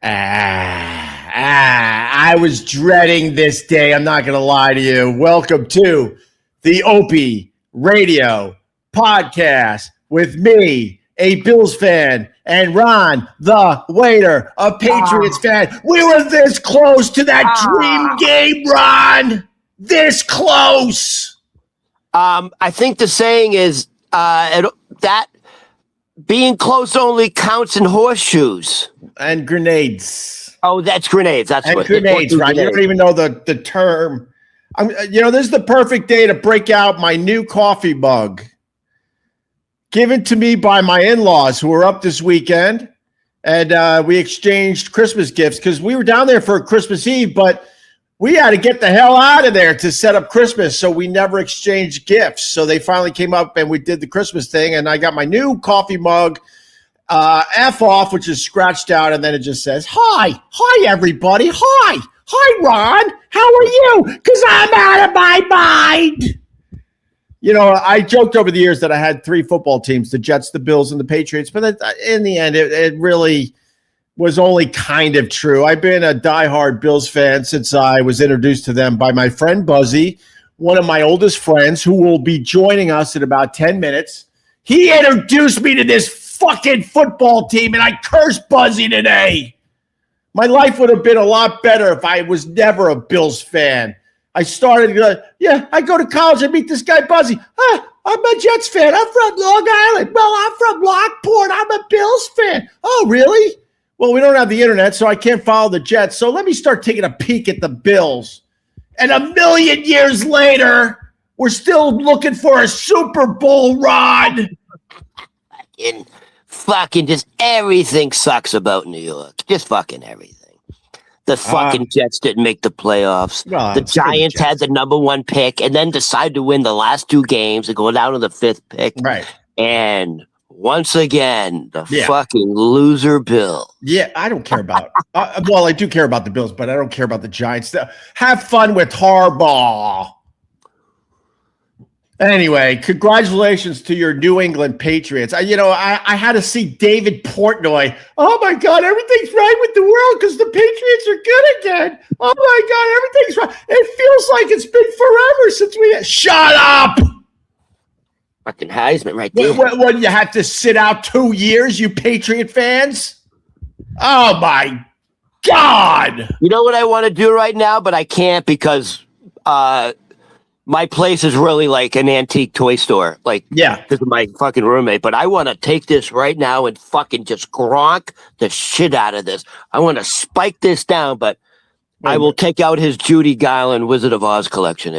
I was dreading this day. I'm not going to lie to you. Welcome to the Opie Radio Podcast with me, a Bills fan, and Ron, the waiter, a Patriots fan. We were this close to that dream game, Ron. This close. I think the saying is that being close only counts in horseshoes. And grenades. Oh, that's grenades. That's and what grenades, right? You don't even know the term. This is the perfect day to break out my new coffee mug, given to me by my in-laws who were up this weekend, and we exchanged Christmas gifts because we were down there for Christmas Eve, but we had to get the hell out of there to set up Christmas, so we never exchanged gifts. So they finally came up and we did the Christmas thing, and I got my new coffee mug, F off, which is scratched out, and then it just says, hi everybody, hi Ron, how are you? Because I'm out of my mind. I joked over the years that I had 3 football teams, the Jets, the Bills, and the Patriots, but in the end, it really was only kind of true. I've been a diehard Bills fan since I was introduced to them by my friend Buzzy, one of my oldest friends who will be joining us in about 10 minutes. He introduced me to this fucking football team, and I cursed Buzzy today. My life would have been a lot better if I was never a Bills fan. I started, I go to college and meet this guy Buzzy. I'm a Jets fan. I'm from Long Island. Well, I'm from Lockport. I'm a Bills fan. Oh, really? Well, we don't have the internet, so I can't follow the Jets. So let me start taking a peek at the Bills. And a million years later, we're still looking for a Super Bowl run. Fucking just everything sucks about New York. Just fucking everything. The fucking Jets didn't make the playoffs. The Giants had the number 1 pick and then decided to win the last 2 games and go down to the 5th pick. Right. And once again, the fucking loser Bill. Yeah, I don't care about I do care about the Bills, but I don't care about the Giants. Have fun with Harbaugh. Anyway, congratulations to your New England Patriots. I had to see David Portnoy. Oh, my God, everything's right with the world because the Patriots are good again. Oh, my God, everything's right. It feels like it's been forever since we – shut up! Fucking Heisman right there. What, you have to sit out 2 years, you Patriot fans? Oh, my God. You know what I want to do right now, but I can't because my place is really like an antique toy store. Because of my fucking roommate. But I want to take this right now and fucking just gronk the shit out of this. I want to spike this down, but I will take out his Judy Garland Wizard of Oz collection.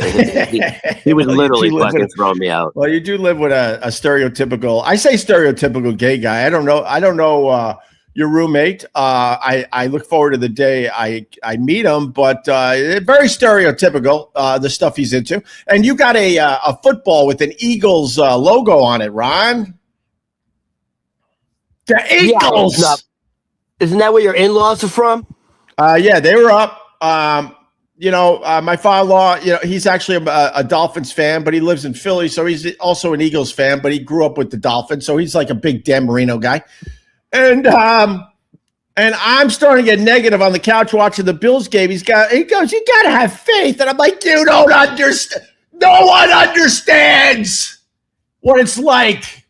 He would literally fucking throw me out. Well, you do live with a stereotypical, I say stereotypical gay guy. I don't know your roommate. I look forward to the day I meet him, but very stereotypical, the stuff he's into. And you got a football with an Eagles logo on it, Ron. The Eagles. Yeah, isn't that where your in-laws are from? Yeah, they were up. My father-in-law, he's actually a Dolphins fan, but he lives in Philly, so he's also an Eagles fan, but he grew up with the Dolphins, so he's like a big Dan Marino guy. And I'm starting to get negative on the couch watching the Bills game. He goes, you got to have faith. And I'm like, you don't understand. No one understands what it's like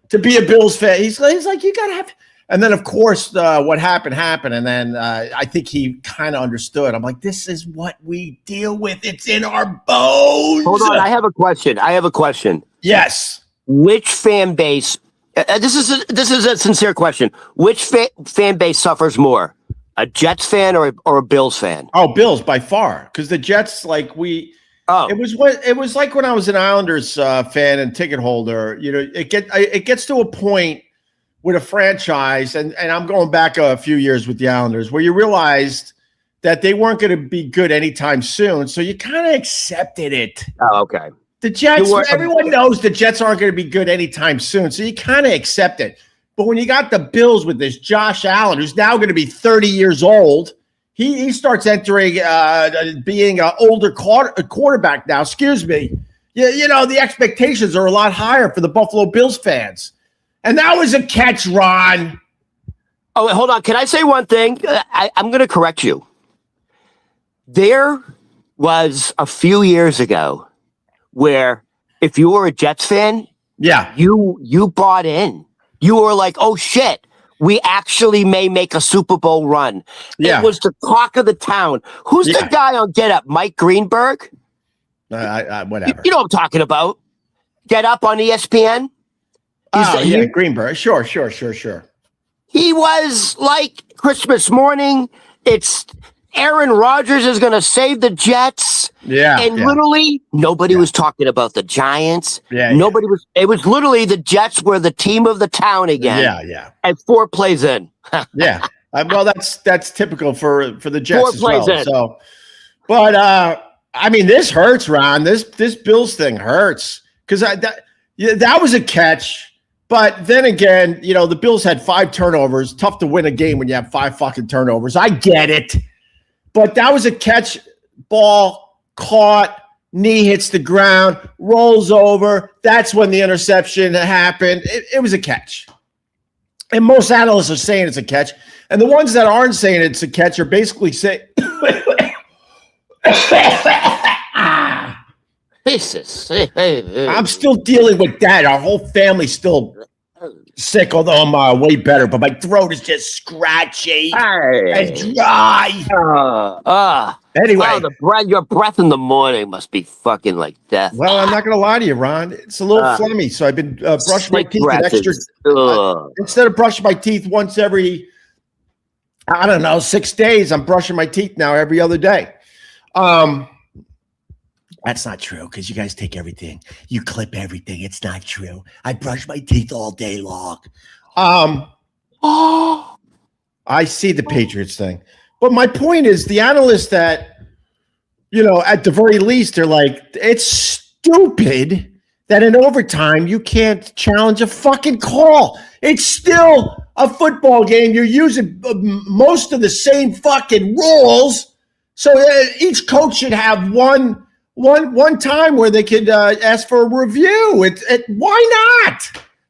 to be a Bills fan. He's like, you got to have. And then, of course, what happened. And then I think he kind of understood. I'm like, this is what we deal with. It's in our bones. Hold on. I have a question. Yes. Which fan base? This is a sincere question. Which fan base suffers more? A Jets fan or a Bills fan? Oh, Bills by far. Because the Jets, it was like when I was an Islanders fan and ticket holder. It gets to a point with a franchise, and I'm going back a few years with the Islanders, where you realized that they weren't going to be good anytime soon, so you kind of accepted it. Oh, okay. The Jets, everyone knows the Jets aren't going to be good anytime soon, so you kind of accept it. But when you got the Bills with this Josh Allen, who's now going to be 30 years old, he starts entering being an older quarterback now. Excuse me. The expectations are a lot higher for the Buffalo Bills fans. And that was a catch, Ron. Oh, wait, hold on. Can I say one thing? I'm going to correct you. There was a few years ago where if you were a Jets fan, you bought in. You were like, oh shit, we actually may make a Super Bowl run. Yeah. It was the talk of the town. Who's the guy on Get Up? Mike Greenberg? Whatever. You know what I'm talking about. Get Up on ESPN? Greenberg. Sure. He was like Christmas morning. It's Aaron Rodgers is going to save the Jets. Yeah. And literally nobody was talking about the Giants. Nobody was. It was literally the Jets were the team of the town again. Yeah. And 4 plays in. Yeah. Well, that's typical for the Jets 4 as plays well. in. So, but I mean, this hurts, Ron. This Bills thing hurts because that was a catch. But then again, the Bills had 5 turnovers. Tough to win a game when you have 5 fucking turnovers. I get it. But that was a catch, ball caught, knee hits the ground, rolls over. That's when the interception happened. It was a catch. And most analysts are saying it's a catch. And the ones that aren't saying it's a catch are basically saying Jesus. I'm still dealing with that. Our whole family's still sick, although I'm way better. But my throat is just scratchy and dry. Anyway. Wow, your breath in the morning must be fucking like death. Well, I'm not going to lie to you, Ron. It's a little phlegmy, so I've been brushing my teeth an extra. Instead of brushing my teeth once every, 6 days, I'm brushing my teeth now every other day. That's not true because you guys take everything. You clip everything. It's not true. I brush my teeth all day long. I see the Patriots thing. But my point is the analysts that, at the very least, they're like, it's stupid that in overtime you can't challenge a fucking call. It's still a football game. You're using most of the same fucking rules. So each coach should have one time where they could ask for a review. Why not?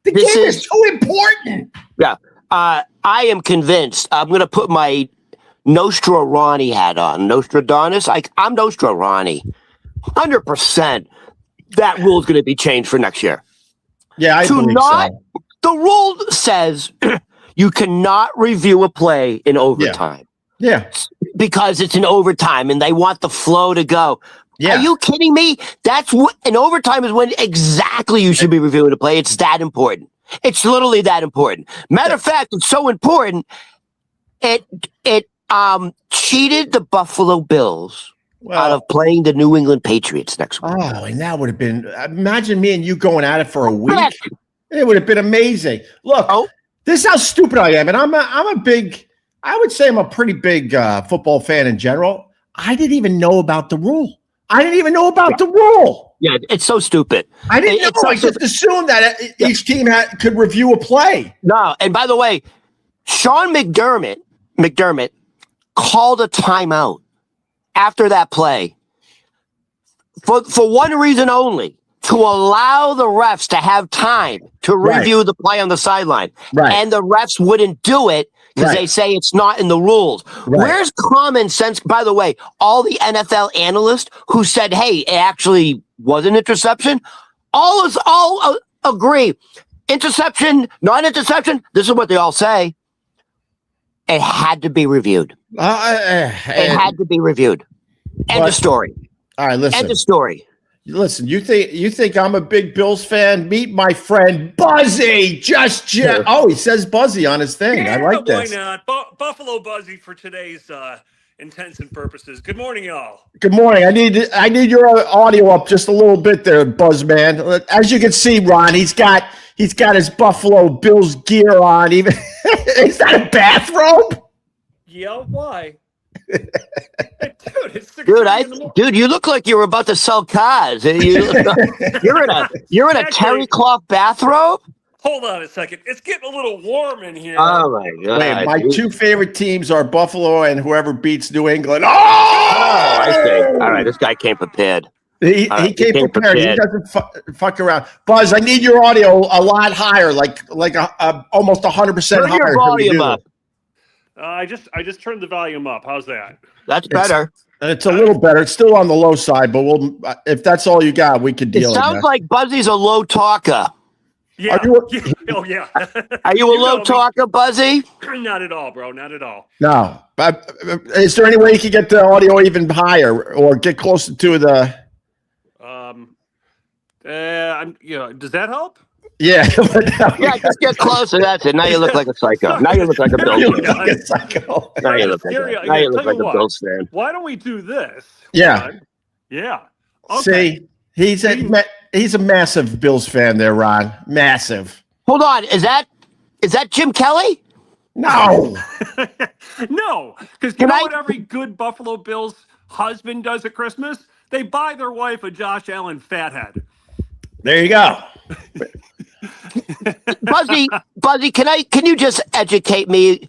The game is so important. Yeah. I am convinced. I'm going to put my Nostra Ronnie hat on. Nostradamus. I'm Nostra Ronnie. 100% that rule is going to be changed for next year. Yeah, I believe so. The rule says you cannot review a play in overtime. Yeah. Because it's in overtime and they want the flow to go. Yeah. Are you kidding me? That's what in overtime is when exactly you should be reviewing a play. It's that important. It's literally that important. Matter of fact, it's so important. It cheated the Buffalo Bills out of playing the New England Patriots next week. Oh, and that would have been. Imagine me and you going at it for a week. It would have been amazing. Look, this is how stupid I am, and I'm a big. I would say I'm a pretty big football fan in general. I didn't even know about the rule. Yeah, it's so stupid. I didn't know. I just assumed that each team could review a play. No, and by the way, Sean McDermott called a timeout after that play for one reason only, to allow the refs to have time to review the play on the sideline. Right. And the refs wouldn't do it because they say it's not in the rules. Right. Where's common sense? By the way, all the NFL analysts who said, hey, it actually was an interception, all agree. Interception, non-interception, this is what they all say. It had to be reviewed. It had to be reviewed. End of story. All right, listen. End of story. Listen, you think I'm a big Bills fan? Meet my friend Buzzy. Oh, he says Buzzy on his thing. Yeah, I like this. Why not? Buffalo Buzzy for today's intents and purposes. Good morning, y'all. Good morning. I need your audio up just a little bit there, Buzzman. As you can see, Ron, he's got his Buffalo Bills gear on. Even is that a bathrobe? Yeah, why? Dude, you look like you were about to sell cars. You're in a terry cloth bathrobe. Hold on a second. It's getting a little warm in here. Oh my god! Wait, my two favorite teams are Buffalo and whoever beats New England. I see. All right, this guy came prepared. He came prepared. He doesn't fuck around. Buzz, I need your audio a lot higher, like almost 100% higher. Turn your volume up. I just turned the volume up. How's that? That's better. It's a little better. It's still on the low side, but we'll if that's all you got, we could deal with that. It sounds like Buzzy's a low talker. Yeah. Oh, yeah. Are you a low talker, Buzzy? Not at all, bro. Not at all. No. Is there any way you could get the audio even higher or get closer to the? Does that help? Yeah. Yeah, just get closer. That's it. Now you look like a psycho. Now you look like a Bills fan. Like a psycho. Now you look like a Bills fan. Why don't we do this? Yeah. Yeah. Okay. See, he's a massive Bills fan there, Ron. Massive. Hold on. Is that Jim Kelly? No. No. Because you know what every good Buffalo Bills husband does at Christmas? They buy their wife a Josh Allen fathead. There you go. Buzzy, can you just educate me?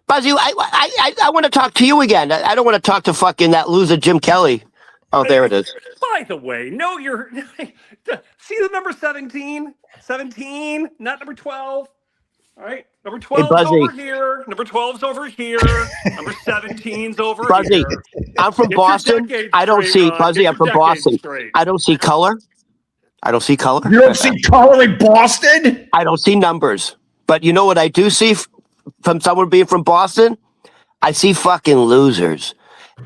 Buzzy, I want to talk to you again. I don't want to talk to fucking that loser Jim Kelly. Oh, there it is. By the way, see the number 17? 17, not number 12. All right, number 12 is over here. Number 12's over here. Number 17's over Buzzy, here. I'm from Boston. I don't see Buzzy. I'm from Boston. I don't see color. You don't see color in Boston? I don't see numbers. But you know what I do see from someone being from Boston? I see fucking losers.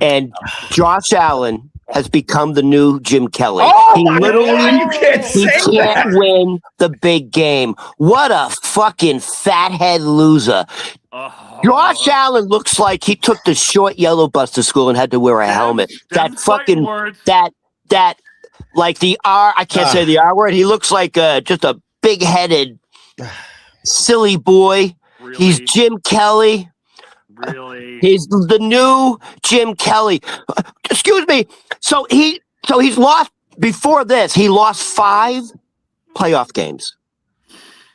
And Josh Allen has become the new Jim Kelly. He literally can't win the big game. What a fucking fathead loser. Josh Allen looks like he took the short yellow bus to school and had to wear a helmet. That fucking that like the R, I can't say the R word. He looks like just a big-headed, silly boy. Really? He's Jim Kelly. Really? He's the new Jim Kelly. Excuse me. So he's lost before this. He lost 5 playoff games.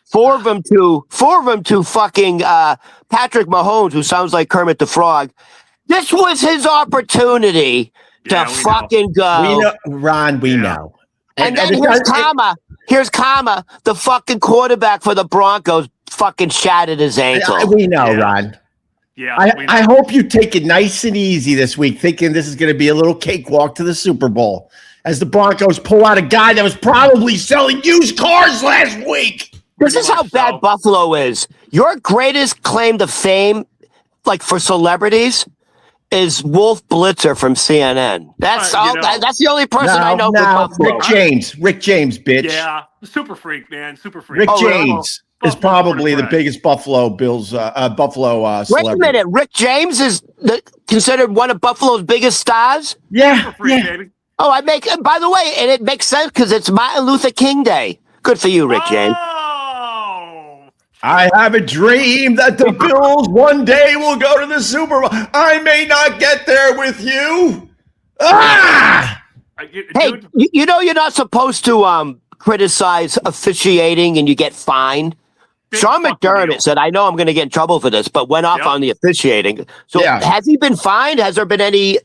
4 of them to fucking Patrick Mahomes, who sounds like Kermit the Frog. This was his opportunity to fucking go. We know, Ron, we know. And then here's Kama, the fucking quarterback for the Broncos, fucking shattered his ankle. We know, Ron. Yeah. I hope you take it nice and easy this week, thinking this is going to be a little cakewalk to the Super Bowl as the Broncos pull out a guy that was probably selling used cars last week. This is how bad Buffalo is. Your greatest claim to fame, like for celebrities, is Wolf Blitzer from CNN. That's that's the only person I know from Buffalo. Rick James, bitch. Yeah, super freak, man, super freak. Rick James is probably the biggest Buffalo Bills celebrity. Wait a minute, Rick James is considered one of Buffalo's biggest stars? Yeah. Super freak, baby. Oh, by the way, and it makes sense because it's Martin Luther King Day. Good for you, Rick James. I have a dream that the Bills one day will go to the Super Bowl. I may not get there with you. Hey, you know you're not supposed to criticize officiating and you get fined. Sean McDermott said, I know I'm going to get in trouble for this, but went off on the officiating. So has he been fined? Has there been any?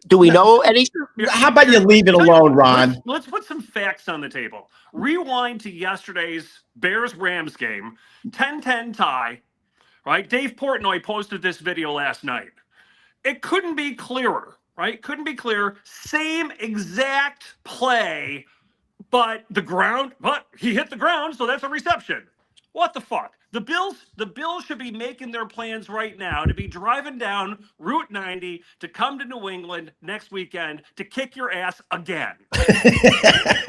Do we know any? How about you leave it alone, Ron? Let's put some facts on the table. Rewind to yesterday's Bears-Rams game. 10-10 tie, right? Dave Portnoy posted this video last night. It couldn't be clearer, right? Couldn't be clearer. Same exact play, but he hit the ground, so that's a reception. What the fuck? The Bills should be making their plans right now to be driving down Route 90 to come to New England next weekend to kick your ass again.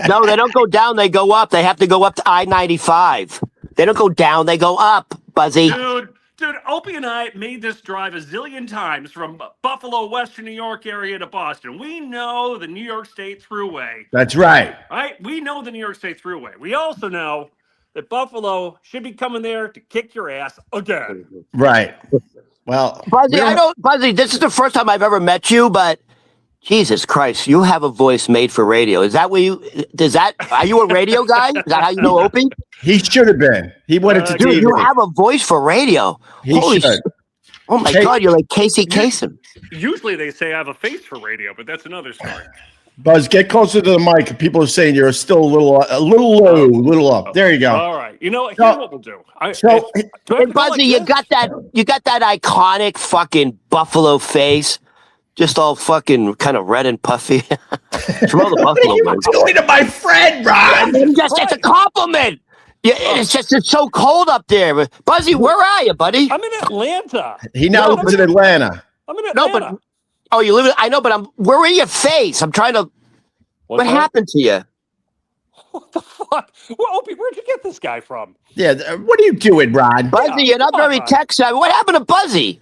No, they don't go down, they go up. They have to go up to I-95. They don't go down, they go up, Buzzy. Dude, Opie and I made this drive a zillion times from Buffalo, Western New York area to Boston. We know the New York State Thruway. That's right. Right? We know the New York State Thruway. We also know that Buffalo should be coming there to kick your ass again. Right. Well, Buzzy, this is the first time I've ever met you, but Jesus Christ, you have a voice made for radio. Is that are you a radio guy? Is that how you know Opie? He should have been. He wanted to do. You have a voice for radio. He should. Oh my God, you're like Casey Kasem. Usually they say I have a face for radio, but that's another story. Buzz, get closer to the mic. People are saying you're still a little low, little up. There you go. All right. You know, here's what we'll do. Buzzy, you got that iconic fucking buffalo face, just all fucking kind of red and puffy. Smell the buffalo. What are you doing to my friend, Ron? It's a compliment. Yeah, it's so cold up there. Buzzy, where are you, buddy? I'm in Atlanta. He now lives in Atlanta. I'm in Atlanta. You live in, I know, but where are your face? I'm trying to, what happened to you? What the fuck? Well, Opie, where'd you get this guy from? Yeah, what are you doing, Ron? Buzzy, you're not very tech savvy. What happened to Buzzy?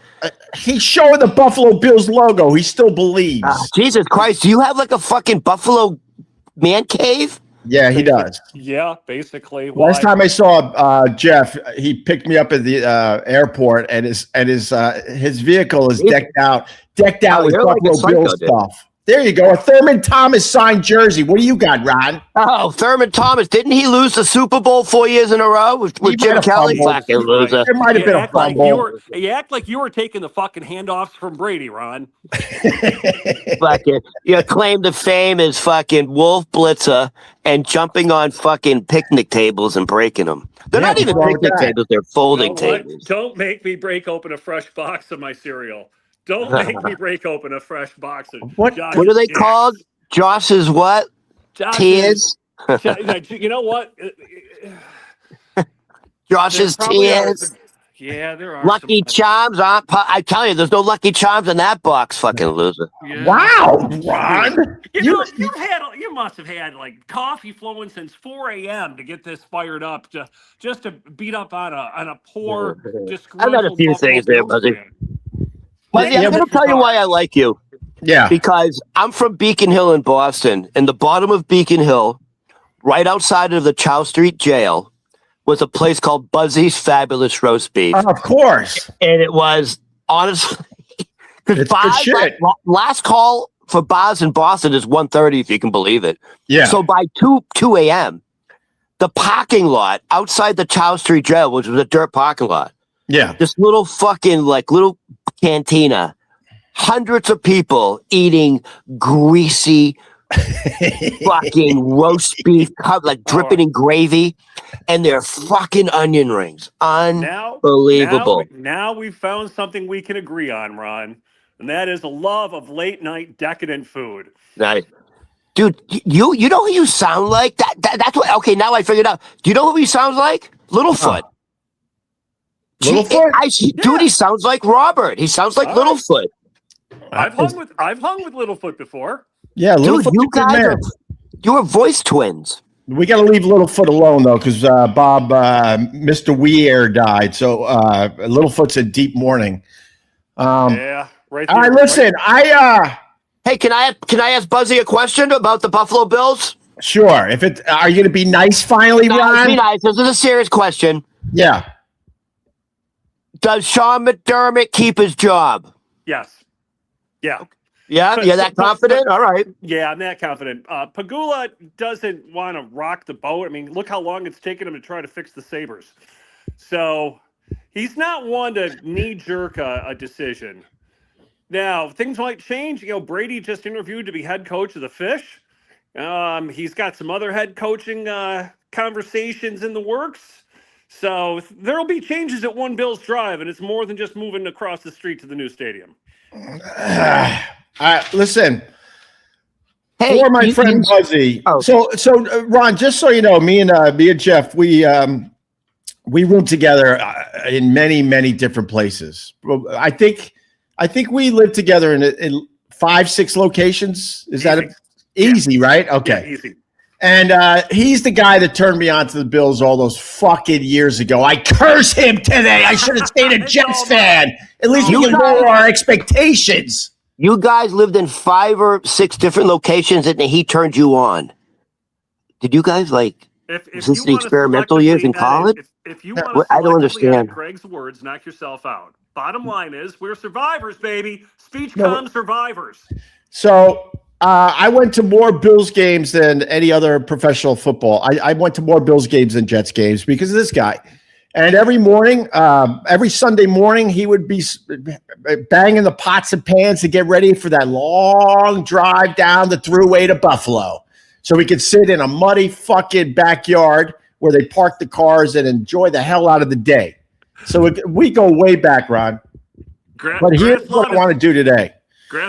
He's showing the Buffalo Bills logo. He still believes. Jesus Christ, do you have like a fucking Buffalo man cave? Yeah, he does. Yeah, basically. Last time I saw Jeff, he picked me up at the airport, and his vehicle is decked out with Buffalo Bills stuff. There you go. A Thurman Thomas signed jersey. What do you got, Ron? Oh, Thurman Thomas. Didn't he lose the Super Bowl 4 years in a row with Jim Kelly? Fucking loser. There might have been a fumble. You act like you were taking the fucking handoffs from Brady, Ron. Fucking, your claim to fame is fucking Wolf Blitzer and jumping on fucking picnic tables and breaking them. They're not even picnic tables. They're folding tables. Don't make me break open a fresh box of my cereal. Don't make me break open a fresh box of what are they called? Josh's what? Tears? You know what? Josh's tears. Yeah, there are. Lucky Charms. I tell you, there's no Lucky Charms in that box, fucking loser. Yeah. Wow, Ron. You must have had like coffee flowing since 4 a.m. to get this fired up, just to beat up on a poor, disgruntled. I've got a few things there, Buzzy. Buzzy, I'm going to tell you why I like you. Yeah. Because I'm from Beacon Hill in Boston. In the bottom of Beacon Hill, right outside of the Chow Street Jail, was a place called Buzzy's Fabulous Roast Beef. Of course. And it was, honestly, because last call for bars in Boston is 1:30, if you can believe it. Yeah. So by 2 a.m., the parking lot outside the Chow Street Jail, which was a dirt parking lot, this little fucking, little cantina, hundreds of people eating greasy fucking roast beef, dripping in gravy, and their fucking onion rings. Unbelievable. Now we've found something we can agree on, Ron, and that is a love of late night decadent food. Nice. Dude, you know who you sound like? That's what. Okay, now I figured out. Do you know who he sounds like? Littlefoot. Littlefoot? Dude, he sounds like Robert. He sounds like Littlefoot. I've hung with Littlefoot before. Yeah, dude, you were voice twins. We got to leave Littlefoot alone though, because Bob, Mr. Weir died. So Littlefoot's in deep mourning. Yeah, right. All right, listen. Hey, can I ask Buzzy a question about the Buffalo Bills? Sure. Are you going to be nice finally, Ron? Be nice. This is a serious question. Yeah. Does Sean McDermott keep his job? Yes. Yeah. Yeah? You're that confident? All right. Yeah, I'm that confident. Pagula doesn't want to rock the boat. I mean, look how long it's taken him to try to fix the Sabres. So he's not one to knee-jerk a decision. Now, things might change. Brady just interviewed to be head coach of the Fish. He's got some other head coaching conversations in the works. So there will be changes at One Bills Drive, and it's more than just moving across the street to the new stadium. Listen, hey, for my friend Buzzy. Oh. So Ron, just so you know, me and Jeff, we room together in many different places. I think we live together in 5-6 locations. Is that easy? Right? Okay. Yeah, easy. And he's the guy that turned me on to the Bills all those fucking years ago. I curse him today. I should have stayed a Jets fan. At least we can lower our expectations. You guys lived in 5 or 6 different locations, and he turned you on. Did you guys is this the experimental years in college? If you want to, I don't understand. Greg's words, knock yourself out. Bottom line is, we're survivors, baby. Speech comes survivors. So. I went to more Bills games than any other professional football. I went to more Bills games than Jets games because of this guy. And every morning, every Sunday morning, he would be banging the pots and pans to get ready for that long drive down the thruway to Buffalo. So we could sit in a muddy fucking backyard where they park the cars and enjoy the hell out of the day. So we go way back, Ron. But here's what I want to do today.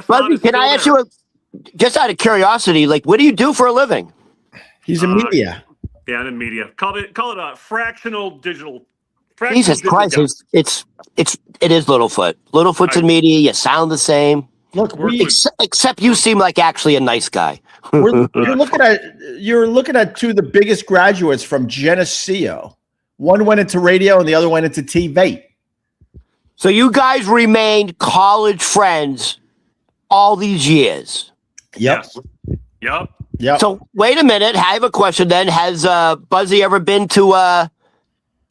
Buzzy, can I ask you, just out of curiosity, like, what do you do for a living? He's in media. Yeah, I'm in media. Call it a fractional digital. Jesus Christ, it is Littlefoot. Littlefoot's in media. You sound the same. Look, except you seem like actually a nice guy. you're looking at two of the biggest graduates from Geneseo. One went into radio and the other went into TV. So you guys remained college friends all these years. Yep. Yep. Yep. So wait a minute. I have a question then. Has Buzzy ever been to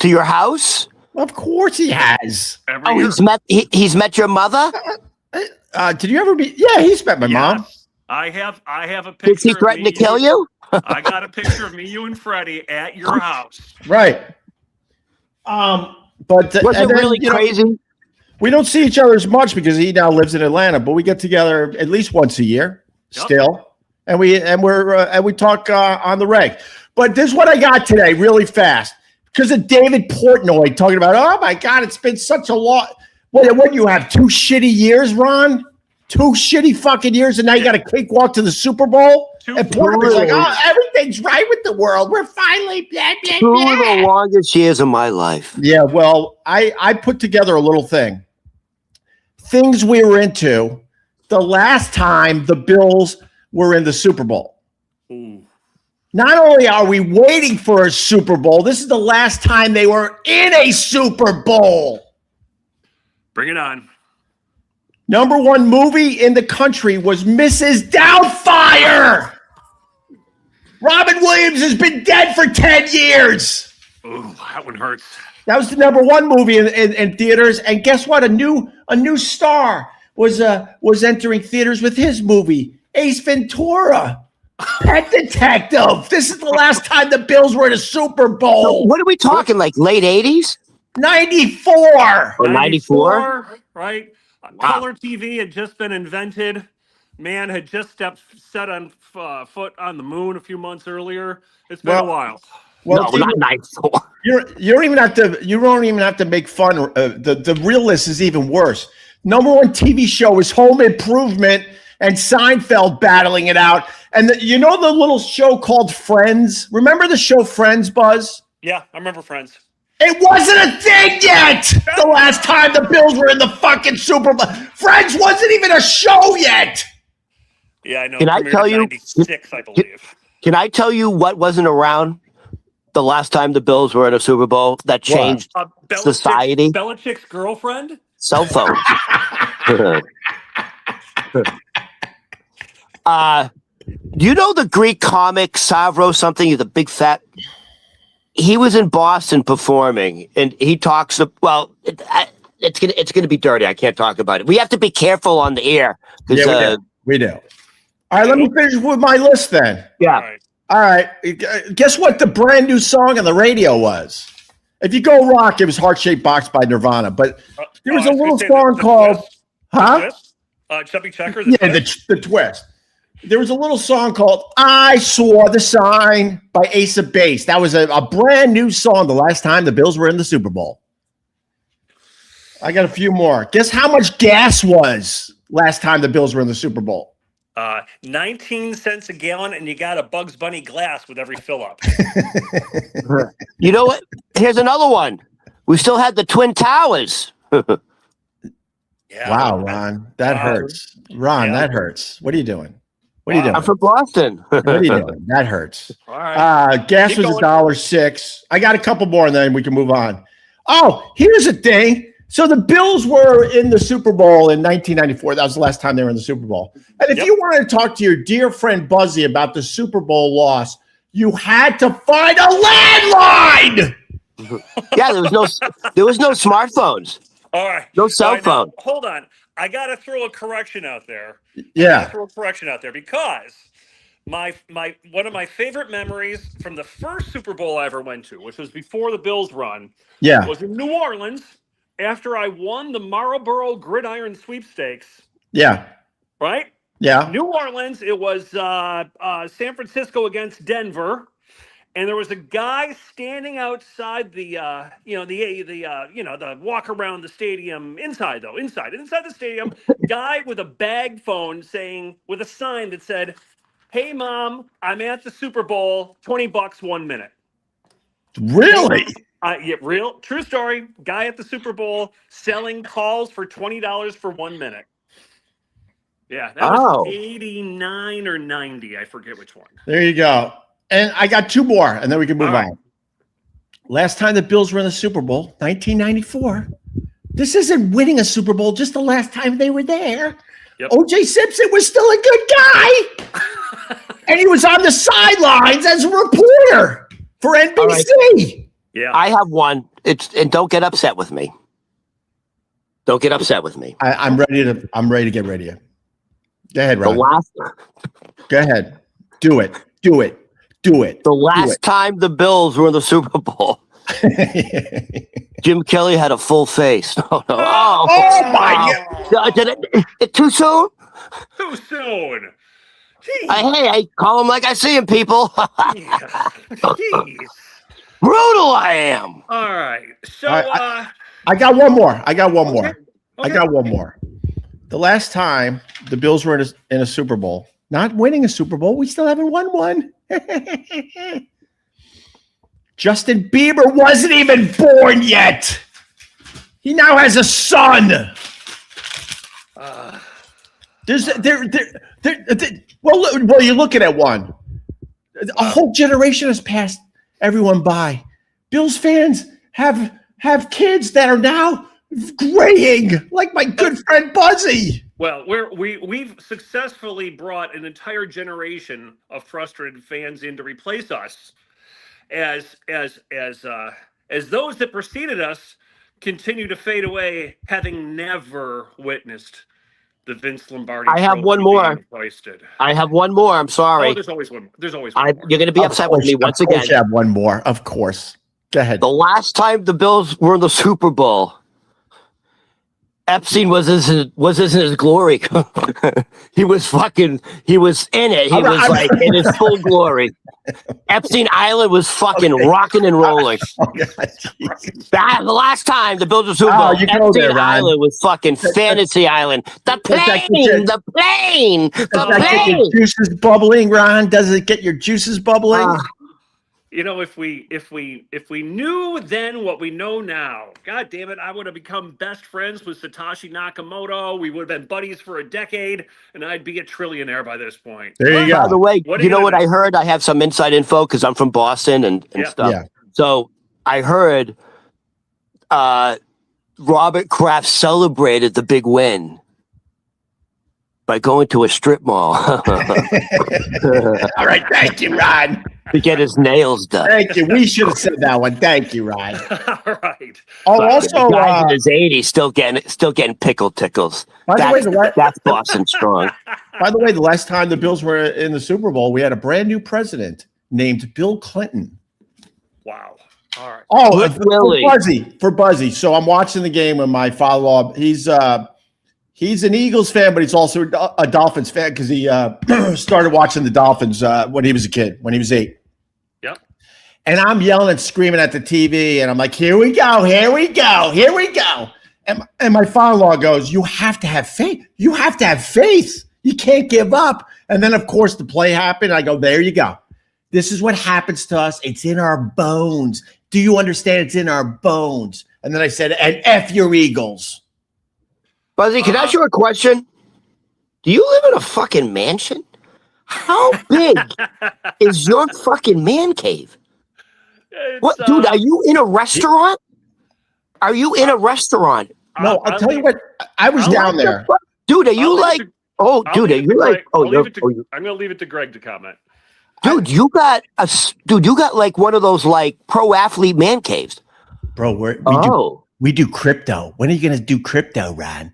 your house? Of course he has. He's met your mother? Did you ever be? Yeah, he's met my mom. I have a picture. Did she threaten to kill you? I got a picture of me, you, and Freddie at your house. Right. But was it really crazy? We don't see each other as much because he now lives in Atlanta, but we get together at least once a year still, and we talk on the reg. But this is what I got today, really fast, because of David Portnoy talking about. Oh my God, it's been such a lot. What you have 2 shitty years, Ron? 2 shitty fucking years, and now you got a cakewalk to the Super Bowl. And Portnoy's like, oh, everything's right with the world. We're finally blah, blah, blah. 2 of the longest years of my life. Yeah, well, I put together a little thing. Things we were into the last time the Bills were in the Super Bowl. Ooh. Not only are we waiting for a Super Bowl, this is the last time they were in a Super Bowl. Bring it on. Number 1 movie in the country was Mrs. Doubtfire. Robin Williams has been dead for 10 years. Ooh, that one hurts. That was the number 1 movie in theaters. And guess what? A new star was entering theaters with his movie, Ace Ventura, Pet Detective. This is the last time the Bills were in a Super Bowl. So what are we talking, like late 80s? 94. Or 94? Right? Wow. Color TV had just been invented. Man had just set on foot on the moon a few months earlier. It's been a while. Well, no, not 94. You don't even have to make fun. The real list is even worse. Number 1 TV show is Home Improvement and Seinfeld battling it out. And the little show called Friends? Remember the show Friends, Buzz? Yeah, I remember Friends. It wasn't a thing yet. The last time the Bills were in the fucking Super Bowl. Friends wasn't even a show yet. Yeah, I know. Can I tell you? 96, I believe. Can I tell you what wasn't around the last time the Bills were in a Super Bowl that changed society? Belichick's girlfriend? Cell phones. Do you know the Greek comic Savro something? The big fat. He was in Boston performing, and he talks. Well, it's gonna be dirty. I can't talk about it. We have to be careful on the air. Yeah, we do. All right, let me finish with my list then. Yeah. All right. Guess what the brand new song on the radio was? If you go rock, it was Heart Shaped Box by Nirvana. But there was a little song called, Chubby Checker? The Twist. There was a little song called I Saw the Sign by Ace of Base. That was a brand new song the last time the Bills were in the Super Bowl. I got a few more. Guess how much gas was last time the Bills were in the Super Bowl? 19 cents a gallon, and you got a Bugs Bunny glass with every fill up. You know what? Here's another one. We still had the Twin Towers. Yeah. Wow, Ron. That hurts. Ron, that hurts. What are you doing? What are you doing? I'm from Boston. What are you doing? That hurts. All right. Gas was $1.06. I got a couple more, and then we can move on. Oh, here's the thing. So the Bills were in the Super Bowl in 1994. That was the last time they were in the Super Bowl. And if you wanted to talk to your dear friend Buzzy about the Super Bowl loss, you had to find a landline. Yeah, there was no smartphones. All right. No cell phone. Now, hold on. I got to throw a correction out there. Because one of my favorite memories from the first Super Bowl I ever went to, which was before the Bills run, was in New Orleans. After I won the Marlboro Gridiron Sweepstakes. Yeah. Right? Yeah. New Orleans, it was San Francisco against Denver. and there was a guy standing outside the the walk around the stadium inside the stadium, guy with a bag phone saying with a sign that said, "Hey mom, I'm at the Super Bowl, $20 1 minute." Really? Yeah, real true story. Guy at the Super Bowl selling calls for $20 for 1 minute. Yeah, that was 89 or 90. I forget which one. There you go. And I got two more, and then we can move on. Last time the Bills were in the Super Bowl, 1994. This isn't winning a Super Bowl, just the last time they were there. Yep. O.J. Simpson was still a good guy. And he was on the sidelines as a reporter for NBC. Right. Yeah. I have one. And don't get upset with me. Don't get upset with me. I'm ready to get ready. Go ahead, Ron. Go ahead. Do it. The last time the Bills were in the Super Bowl, Jim Kelly had a full face. No. Oh my God. Did it too soon? Too soon. I call him like I see him, people. Jeez. Brutal I am. All right. So I got one more. I got one more. The last time the Bills were in a Super Bowl, not winning a Super Bowl, we still haven't won one. Justin Bieber wasn't even born yet. He now has a son. Well, you're looking at one. A whole generation has passed everyone by. Bills fans have kids that are now graying, like my good friend Buzzy. Well, we've successfully brought an entire generation of frustrated fans in to replace us, as those that preceded us continue to fade away, having never witnessed the Vince Lombardi. I have one more. I have one more. I'm sorry. Oh, there's always one. There's always one more. You're going to be upset with me once again. I have one more. Of course. Go ahead. The last time the Bills were in the Super Bowl, Epstein was in his glory. he was in it. He was like in his full glory. Epstein Island was fucking rocking and rolling. The last time the Bills were Super Bowl, Epstein Island was fucking Fantasy Island. The plane. Get your juices bubbling, Ron? Does it get your juices bubbling? If we knew then what we know now, God damn it, I would have become best friends with Satoshi Nakamoto. We would have been buddies for a decade, and I'd be a trillionaire by this point. There you go. By the way, you know what I heard? I have some inside info because I'm from Boston and stuff. Yeah. So I heard Robert Kraft celebrated the big win by going to a strip mall. All right, thank you, Ron. To get his nails done. Thank you. We should have said that one. Thank you, Ron. All right. Oh, also, the guy in his 80s still getting pickle tickles. That's Boston strong. By the way, the last time the Bills were in the Super Bowl, we had a brand new president named Bill Clinton. Wow. All right. Oh, for Buzzy. So I'm watching the game with my father-in-law. He's an Eagles fan, but he's also a Dolphins fan because he started watching the Dolphins when he was a kid, when he was 8. Yep. And I'm yelling and screaming at the TV, and I'm like, here we go. And my father-in-law goes, you have to have faith. You can't give up. And then, of course, the play happened. I go, there you go. This is what happens to us. It's in our bones. Do you understand? It's in our bones. And then I said, and F your Eagles. Buzzy, can I ask you a question? Do you live in a fucking mansion? How big is your fucking man cave? What, dude? Are you in a restaurant? No, I'll tell you what. I was down there, dude. Are you like? Oh, dude, are you like? Oh, I'm gonna leave it to Greg to comment. Dude, you got like one of those like pro athlete man caves, bro. We do crypto. When are you gonna do crypto, Ron?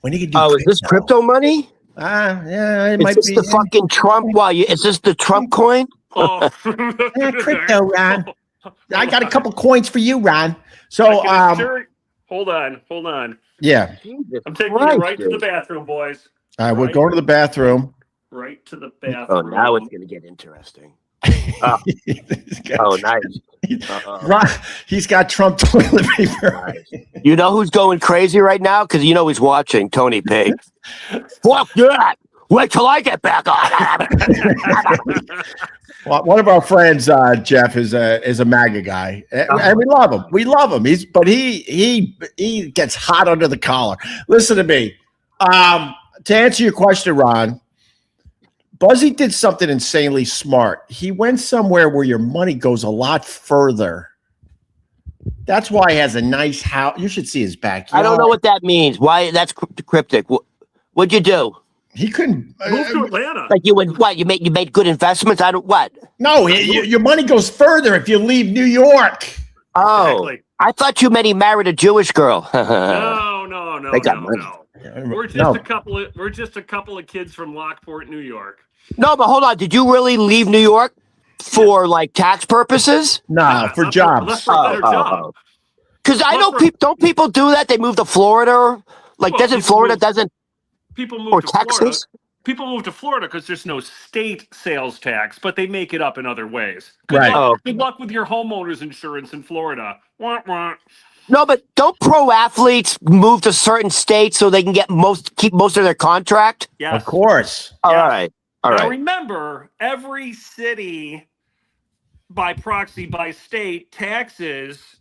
When are you gonna do crypto? Is this crypto money? Yeah, it is might this be. The fucking Trump? Is this the Trump coin? Oh. Yeah, crypto, Ron. I got a couple coins for you, Ron. So, hold on. Yeah, I'm taking you right to the bathroom, boys. All right, we're going to the bathroom. Right to the bathroom. Oh, now it's gonna get interesting. Oh, oh nice. He's got Trump toilet paper. Nice. You know who's going crazy right now? Because you know he's watching Tony P. Fuck that. Wait till I get back on. Well, one of our friends, Jeff, is a MAGA guy, and we love him. We love him. He gets hot under the collar. Listen to me. To answer your question, Ron, Buzzy did something insanely smart. He went somewhere where your money goes a lot further. That's why he has a nice house. You should see his backyard. I don't know what that means. Why? That's cryptic. What'd you do? He couldn't move to Atlanta. Like you would what? You made good investments. I don't what? No, your money goes further if you leave New York. Oh, exactly. I thought you meant he married a Jewish girl. No. They got money. We're just a couple of kids from Lockport, New York. No, but hold on. Did you really leave New York for like tax purposes? No, for jobs. Job. Because I know people do that. They move to Florida. Like, doesn't people move or to Texas? Florida. People move to Florida because there's no state sales tax, but they make it up in other ways. Good luck with your homeowner's insurance in Florida. Wah, wah. No, but don't pro athletes move to certain states so they can keep most of their contract? Yes. Of course. All right. Now remember, every city, by proxy, by state, taxes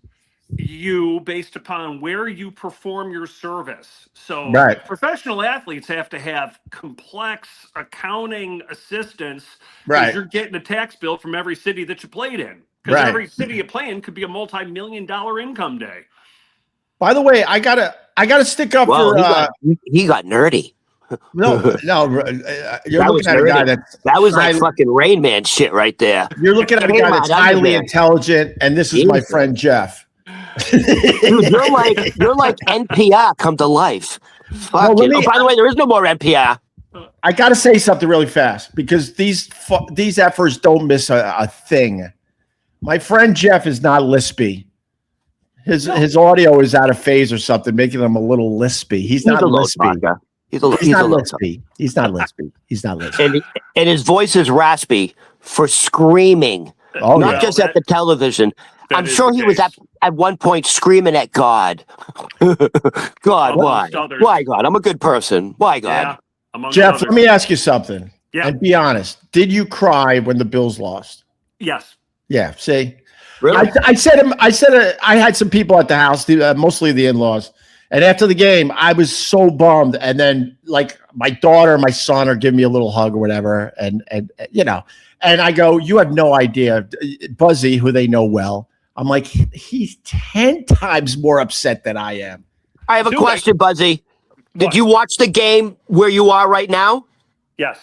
you based upon where you perform your service. So professional athletes have to have complex accounting assistance because you're getting a tax bill from every city that you played in. Because every city you play in could be a multi-million-dollar income day. By the way, I gotta stick up for. He got nerdy. No, you're looking at a guy that was like fucking Rain Man shit right there. You're looking at a guy that's highly intelligent, and this is my friend Jeff. Dude, you're like NPR come to life. By the way, there is no more NPR. I got to say something really fast because these efforts don't miss a thing. My friend Jeff is not lispy. His audio is out of phase or something, making him a little lispy. He's not lispy. He's not lispy. He's not lispy. He's not lispy. And his voice is raspy for screaming, not just at the television. I'm sure he was at one point screaming at God. God, why? Why, God? I'm a good person. Why, God? Yeah, Jeff, let me ask you something. Yeah. And be honest. Did you cry when the Bills lost? Yes. Yeah. See? Really? I had some people at the house, mostly the in-laws. And after the game, I was so bummed. And then, like, my daughter and my son are giving me a little hug or whatever. And you know, and I go, you have no idea. Buzzy, who they know well, I'm like, he's 10 times more upset than I am. I have a question, Buzzy. Did you watch the game where you are right now? Yes.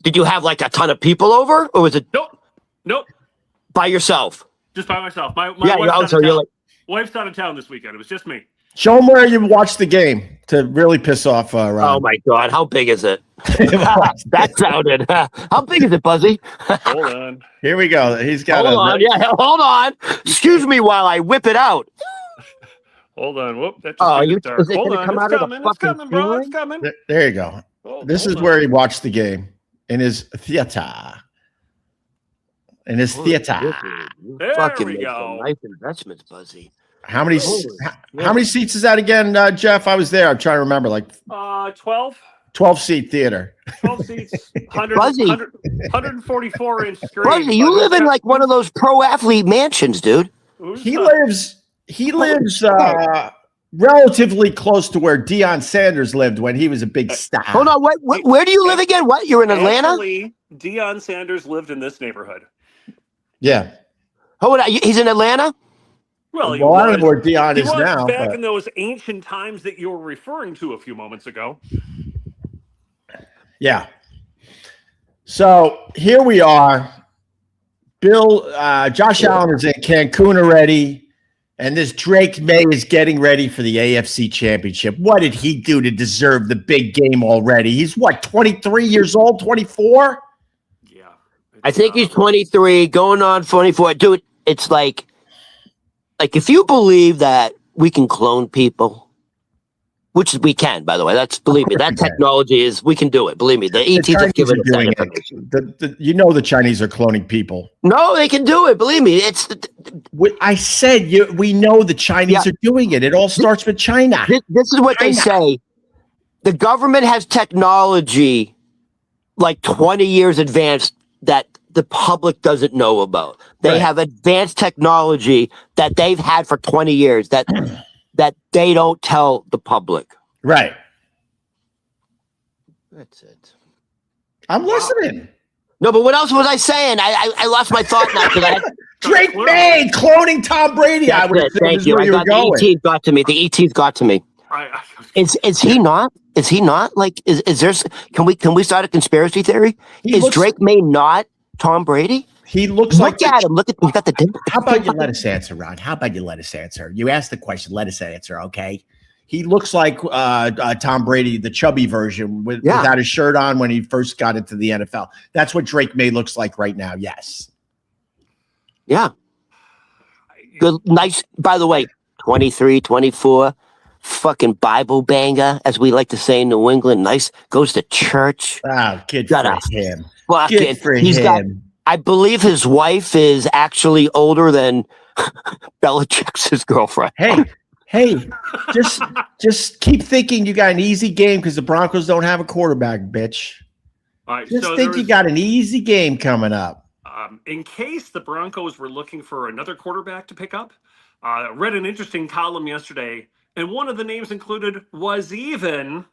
Did you have like a ton of people over, or was it? Nope. By yourself? Just by myself. My wife's out of town this weekend. It was just me. Show them where you watched the game to really piss off Ron. Oh my God! How big is it? That sounded. How big is it, Buzzy? Hold on. Here we go. He's got. Hold on. Yeah, hold on. Excuse me while I whip it out. Hold on. Whoop. That just hold on. It's coming, bro. It's coming. There you go. This is where he watched the game in his theater. There we go. Nice investments, Buzzy. How many seats is that again, Jeff? I was there. I'm trying to remember. Like 12. 12-seat theater. 12 seats. 144 inch screen. Buzzy, you live in like one of those pro athlete mansions, dude. He lives relatively close to where Deion Sanders lived when he was a big star. Hold on. Where do you live again? What? You're in Atlanta? Actually, Deion Sanders lived in this neighborhood. Yeah. Hold on. He's in Atlanta? Well, I don't know where Deion is now. Back in those ancient times that you were referring to a few moments ago. Yeah. So here we are. Josh Allen is in Cancun already, and this Drake May is getting ready for the AFC Championship. What did he do to deserve the big game already? He's 23 years old, 24? Yeah. I think he's 23, going on 24. Dude, it's like if you believe that we can clone people, which we can, by the way. That's, believe me, that technology is, we can do it. Believe me, the ETs have given us that information. You know the Chinese are cloning people. No, they can do it. Believe me, it's. I said we know the Chinese are doing it. It all starts with China. This is what they say. The government has technology like 20 years advanced that the public doesn't know about. They have advanced technology that they've had for 20 years that they don't tell the public. Right. That's it. I'm listening. No, but what else was I saying? I lost my thought now because I had Drake May cloning Tom Brady. I would thank you. I got the ETs got to me. The ETs got to me. Is he not? Is he not? Like, is there? Can we start a conspiracy theory? Is Drake May not Tom Brady? He looks like. Look at him. Look at he's got the. How about you let us answer, Ron? How about you let us answer? You asked the question. Let us answer. Okay. He looks like Tom Brady, the chubby version, without his shirt on when he first got into the NFL. That's what Drake May looks like right now. Yes. Yeah. Good. Nice. By the way, 23, 24. Fucking Bible banger, as we like to say in New England. Nice. Goes to church. Oh, good for him. Good for him. I believe his wife is actually older than Belichick's girlfriend. Hey, just keep thinking you got an easy game because the Broncos don't have a quarterback, bitch. All right, just think you got an easy game coming up. In case the Broncos were looking for another quarterback to pick up, I read an interesting column yesterday, and one of the names included was even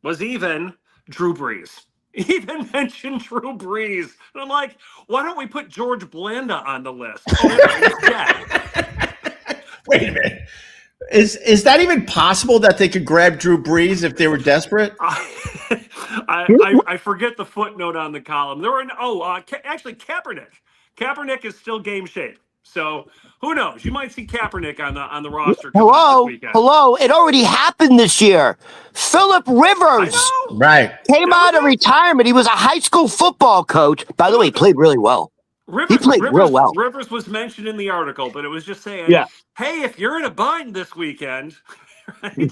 Drew Brees. Even mentioned Drew Brees. And I'm like, why don't we put George Blanda on the list? Oh, he's dead. Wait a minute. Is that even possible that they could grab Drew Brees if they were desperate? I forget the footnote on the column. There were actually Kaepernick. Kaepernick is still game shape. So who knows? You might see Kaepernick on the roster. Hello. It already happened this year. Phillip Rivers, came out of retirement. He was a high school football coach. By the way, he played really well. He played real well. Rivers was mentioned in the article, but it was just saying, hey, if you're in a bind this weekend,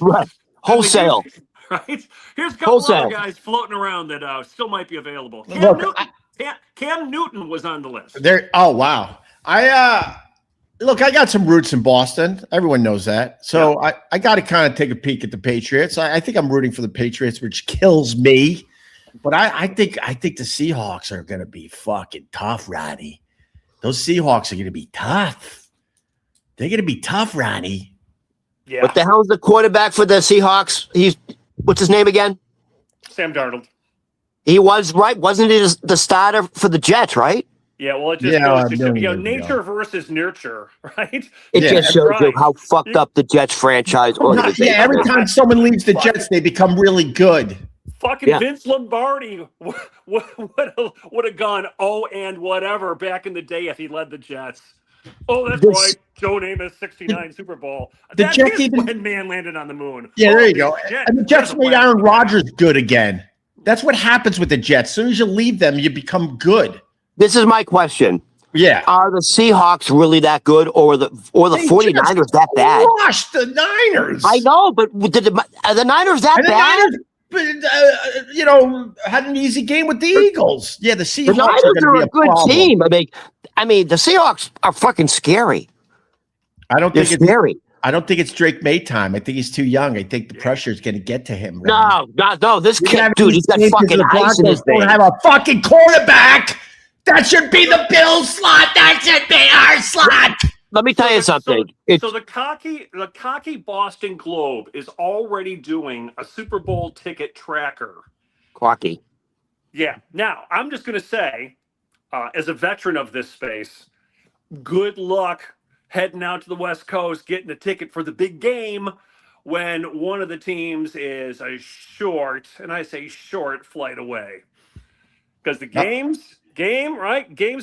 right. Wholesale. Right? Here's a couple other guys floating around that still might be available. Cam Newton was on the list. Oh, wow. I got some roots in Boston. Everyone knows that. So I got to kind of take a peek at the Patriots. I think I'm rooting for the Patriots, which kills me. But I think the Seahawks are going to be fucking tough, Ronnie. Those Seahawks are going to be tough. They're going to be tough, Ronnie. Yeah. What the hell is the quarterback for the Seahawks? What's his name again? Sam Darnold. He was, right? Wasn't he the starter for the Jets, right? Yeah, well, it just goes to show, nature versus nurture, right? It just shows you how fucked up the Jets franchise organization. Yeah, every time someone leaves the Jets, they become really good. Fucking Vince Lombardi would have gone and whatever back in the day if he led the Jets. Oh, that's right. Joe Namath, 69 Super Bowl. That is when man landed on the moon. Yeah, there you go. And the Jets made Aaron Rodgers good again. That's what happens with the Jets. As soon as you leave them, you become good. This is my question. Yeah. Are the Seahawks really that good, or the 49ers that bad? Gosh, the Niners. I know, but are the Niners that bad? Had an easy game with the Eagles. Yeah, the Seahawks are a good team. I mean, the Seahawks are fucking scary. They're scary. I don't think it's Drake May time. I think he's too young. I think the pressure is going to get to him. No. This kid, dude, he's got fucking ice in his veins. Don't have a fucking quarterback. That should be the Bills slot. That should be our slot. Let me tell you something. So the cocky Boston Globe is already doing a Super Bowl ticket tracker. Cocky. Yeah. Now, I'm just going to say, as a veteran of this space, good luck heading out to the West Coast, getting a ticket for the big game when one of the teams is a short, and I say short, flight away. Because the game's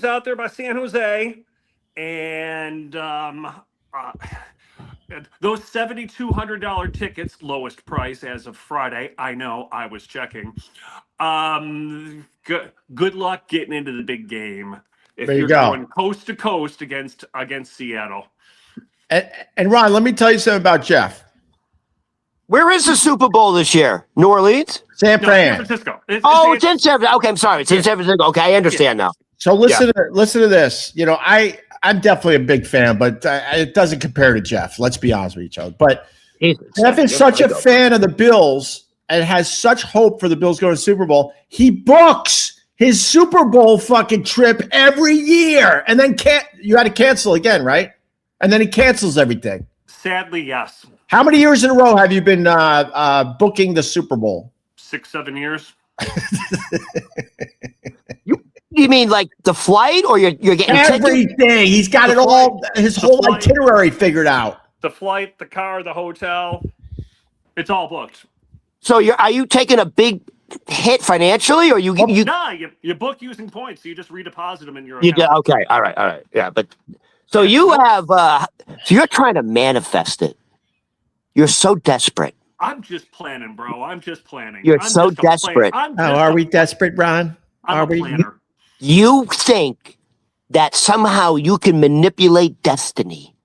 out there by San Jose. And those $7,200 tickets, lowest price as of Friday. I know, I was checking. Good luck getting into the big game if you're going coast to coast against Seattle. And Ron, let me tell you something about Jeff. Where is the Super Bowl this year? New Orleans? San Fran. San Francisco. It's in San Francisco. Okay, I'm sorry. It's in San Francisco. Okay, I understand now. So listen to this. You know, I'm definitely a big fan, but it doesn't compare to Jeff. Let's be honest with each other. But Jeff is such a fan of the Bills and has such hope for the Bills going to the Super Bowl. He books his Super Bowl fucking trip every year, and then you had to cancel again, right? And then he cancels everything. Sadly, yes. How many years in a row have you been booking the Super Bowl? 6-7 years. You mean like the flight, or you're getting everything? He's got it all. His whole itinerary figured out. The flight, the car, the hotel. It's all booked. So are you taking a big hit financially, or you book using points. So you just redeposit them in your account. Okay, all right, yeah. But so you have so you're trying to manifest it. You're so desperate. I'm just planning, bro. I'm just planning. You're so desperate. Are we desperate, Ron? Are we? Planner. You think that somehow you can manipulate destiny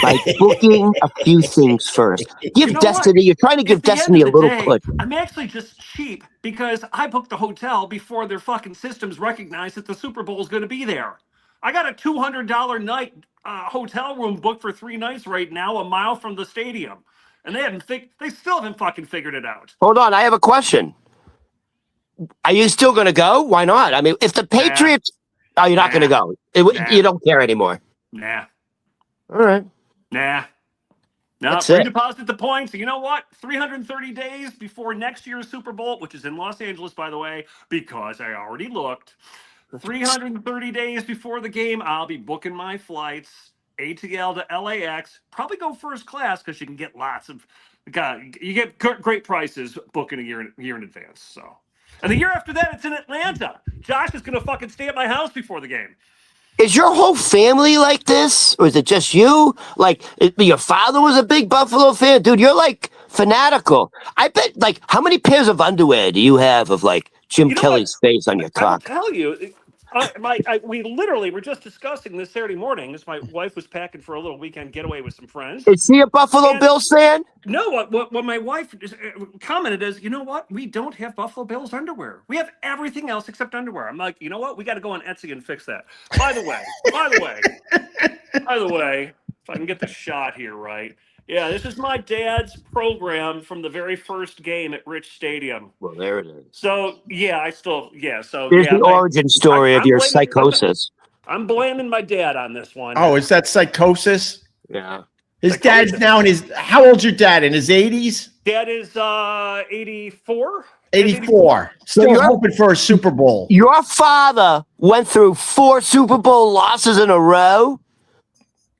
by booking a few things first. Give Destiny. You're trying to give Destiny a little push. I'm actually just cheap because I booked the hotel before their fucking systems recognized that the Super Bowl is going to be there. I got a $200 night hotel room booked for 3 nights right now, a mile from the stadium, and they still haven't fucking figured it out. Hold on, I have a question. Are you still going to go? Why not? I mean, if the Patriots, you're not going to go. You don't care anymore. Nah. All right. Nah. No, redeposit the points. You know what? 330 days before next year's Super Bowl, which is in Los Angeles, by the way, because I already looked. 330 days before the game, I'll be booking my flights, ATL to LAX. Probably go first class because you can get you get great prices booking a year in advance. So, and the year after that, it's in Atlanta. Josh is gonna fucking stay at my house before the game. Is your whole family like this, or is it just you? Like, your father was a big Buffalo fan, dude. You're like fanatical. I bet. Like, how many pairs of underwear do you have of like Jim Kelly's face on your cock? I'll tell you, we literally were just discussing this Saturday morning as my wife was packing for a little weekend getaway with some friends. Is she a Buffalo Bills fan? No, what my wife commented is, you know what? We don't have Buffalo Bills underwear. We have everything else except underwear. I'm like, you know what? We got to go on Etsy and fix that. By the way, if I can get the shot here right. Yeah, this is my dad's program from the very first game at Rich Stadium. Well, there it is. So, so here's the origin story of your psychosis. I'm blaming my dad on this one. Oh, is that psychosis? Yeah. His dad's now in his, how old's your dad? In his 80s? Dad is 84. 84. Still hoping for a Super Bowl. Your father went through 4 Super Bowl losses in a row?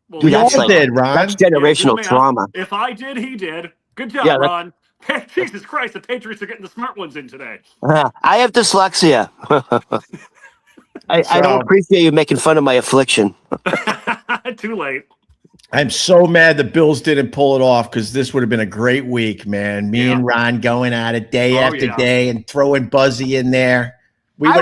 Well, we all did, Ron. That's generational trauma. If I did, he did. Good job, Ron. Jesus Christ, the Patriots are getting the smart ones in today. I have dyslexia. I don't appreciate you making fun of my affliction. Too late. I'm so mad the Bills didn't pull it off because this would have been a great week, man. Me and Ron going at it day after day and throwing Buzzy in there. I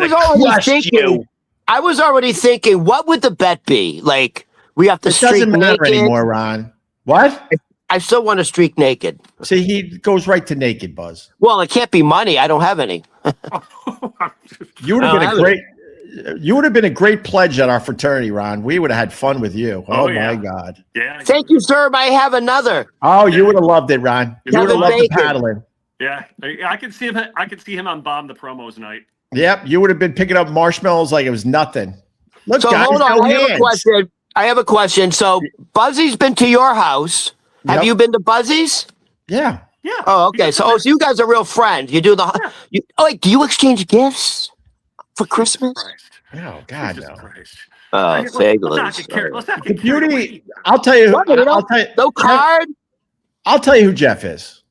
was already thinking, what would the bet be? Like, we have to streak naked. It doesn't matter anymore, Ron. What? I still want to streak naked. See, he goes right to naked, Buzz. Well, it can't be money. I don't have any. You would have been a great pledge at our fraternity, Ron. We would have had fun with you. Oh my God. Yeah. Thank you, sir. I have another. Oh, you would have loved it, Ron. You would have loved the paddling. Yeah. I could see him on Bomb the Promos night. Yep. You would have been picking up marshmallows like it was nothing. Look, so guys, hold on. I have a question. So Buzzy's been to your house. Have you been to Buzzy's? Yeah. Yeah. Oh, okay. So you guys are real friends. You do the. Do you exchange gifts for Christmas? Oh God, no. Oh, fabulous. Let's not get beauty. I'll tell you. No card. I'll tell you who Jeff is.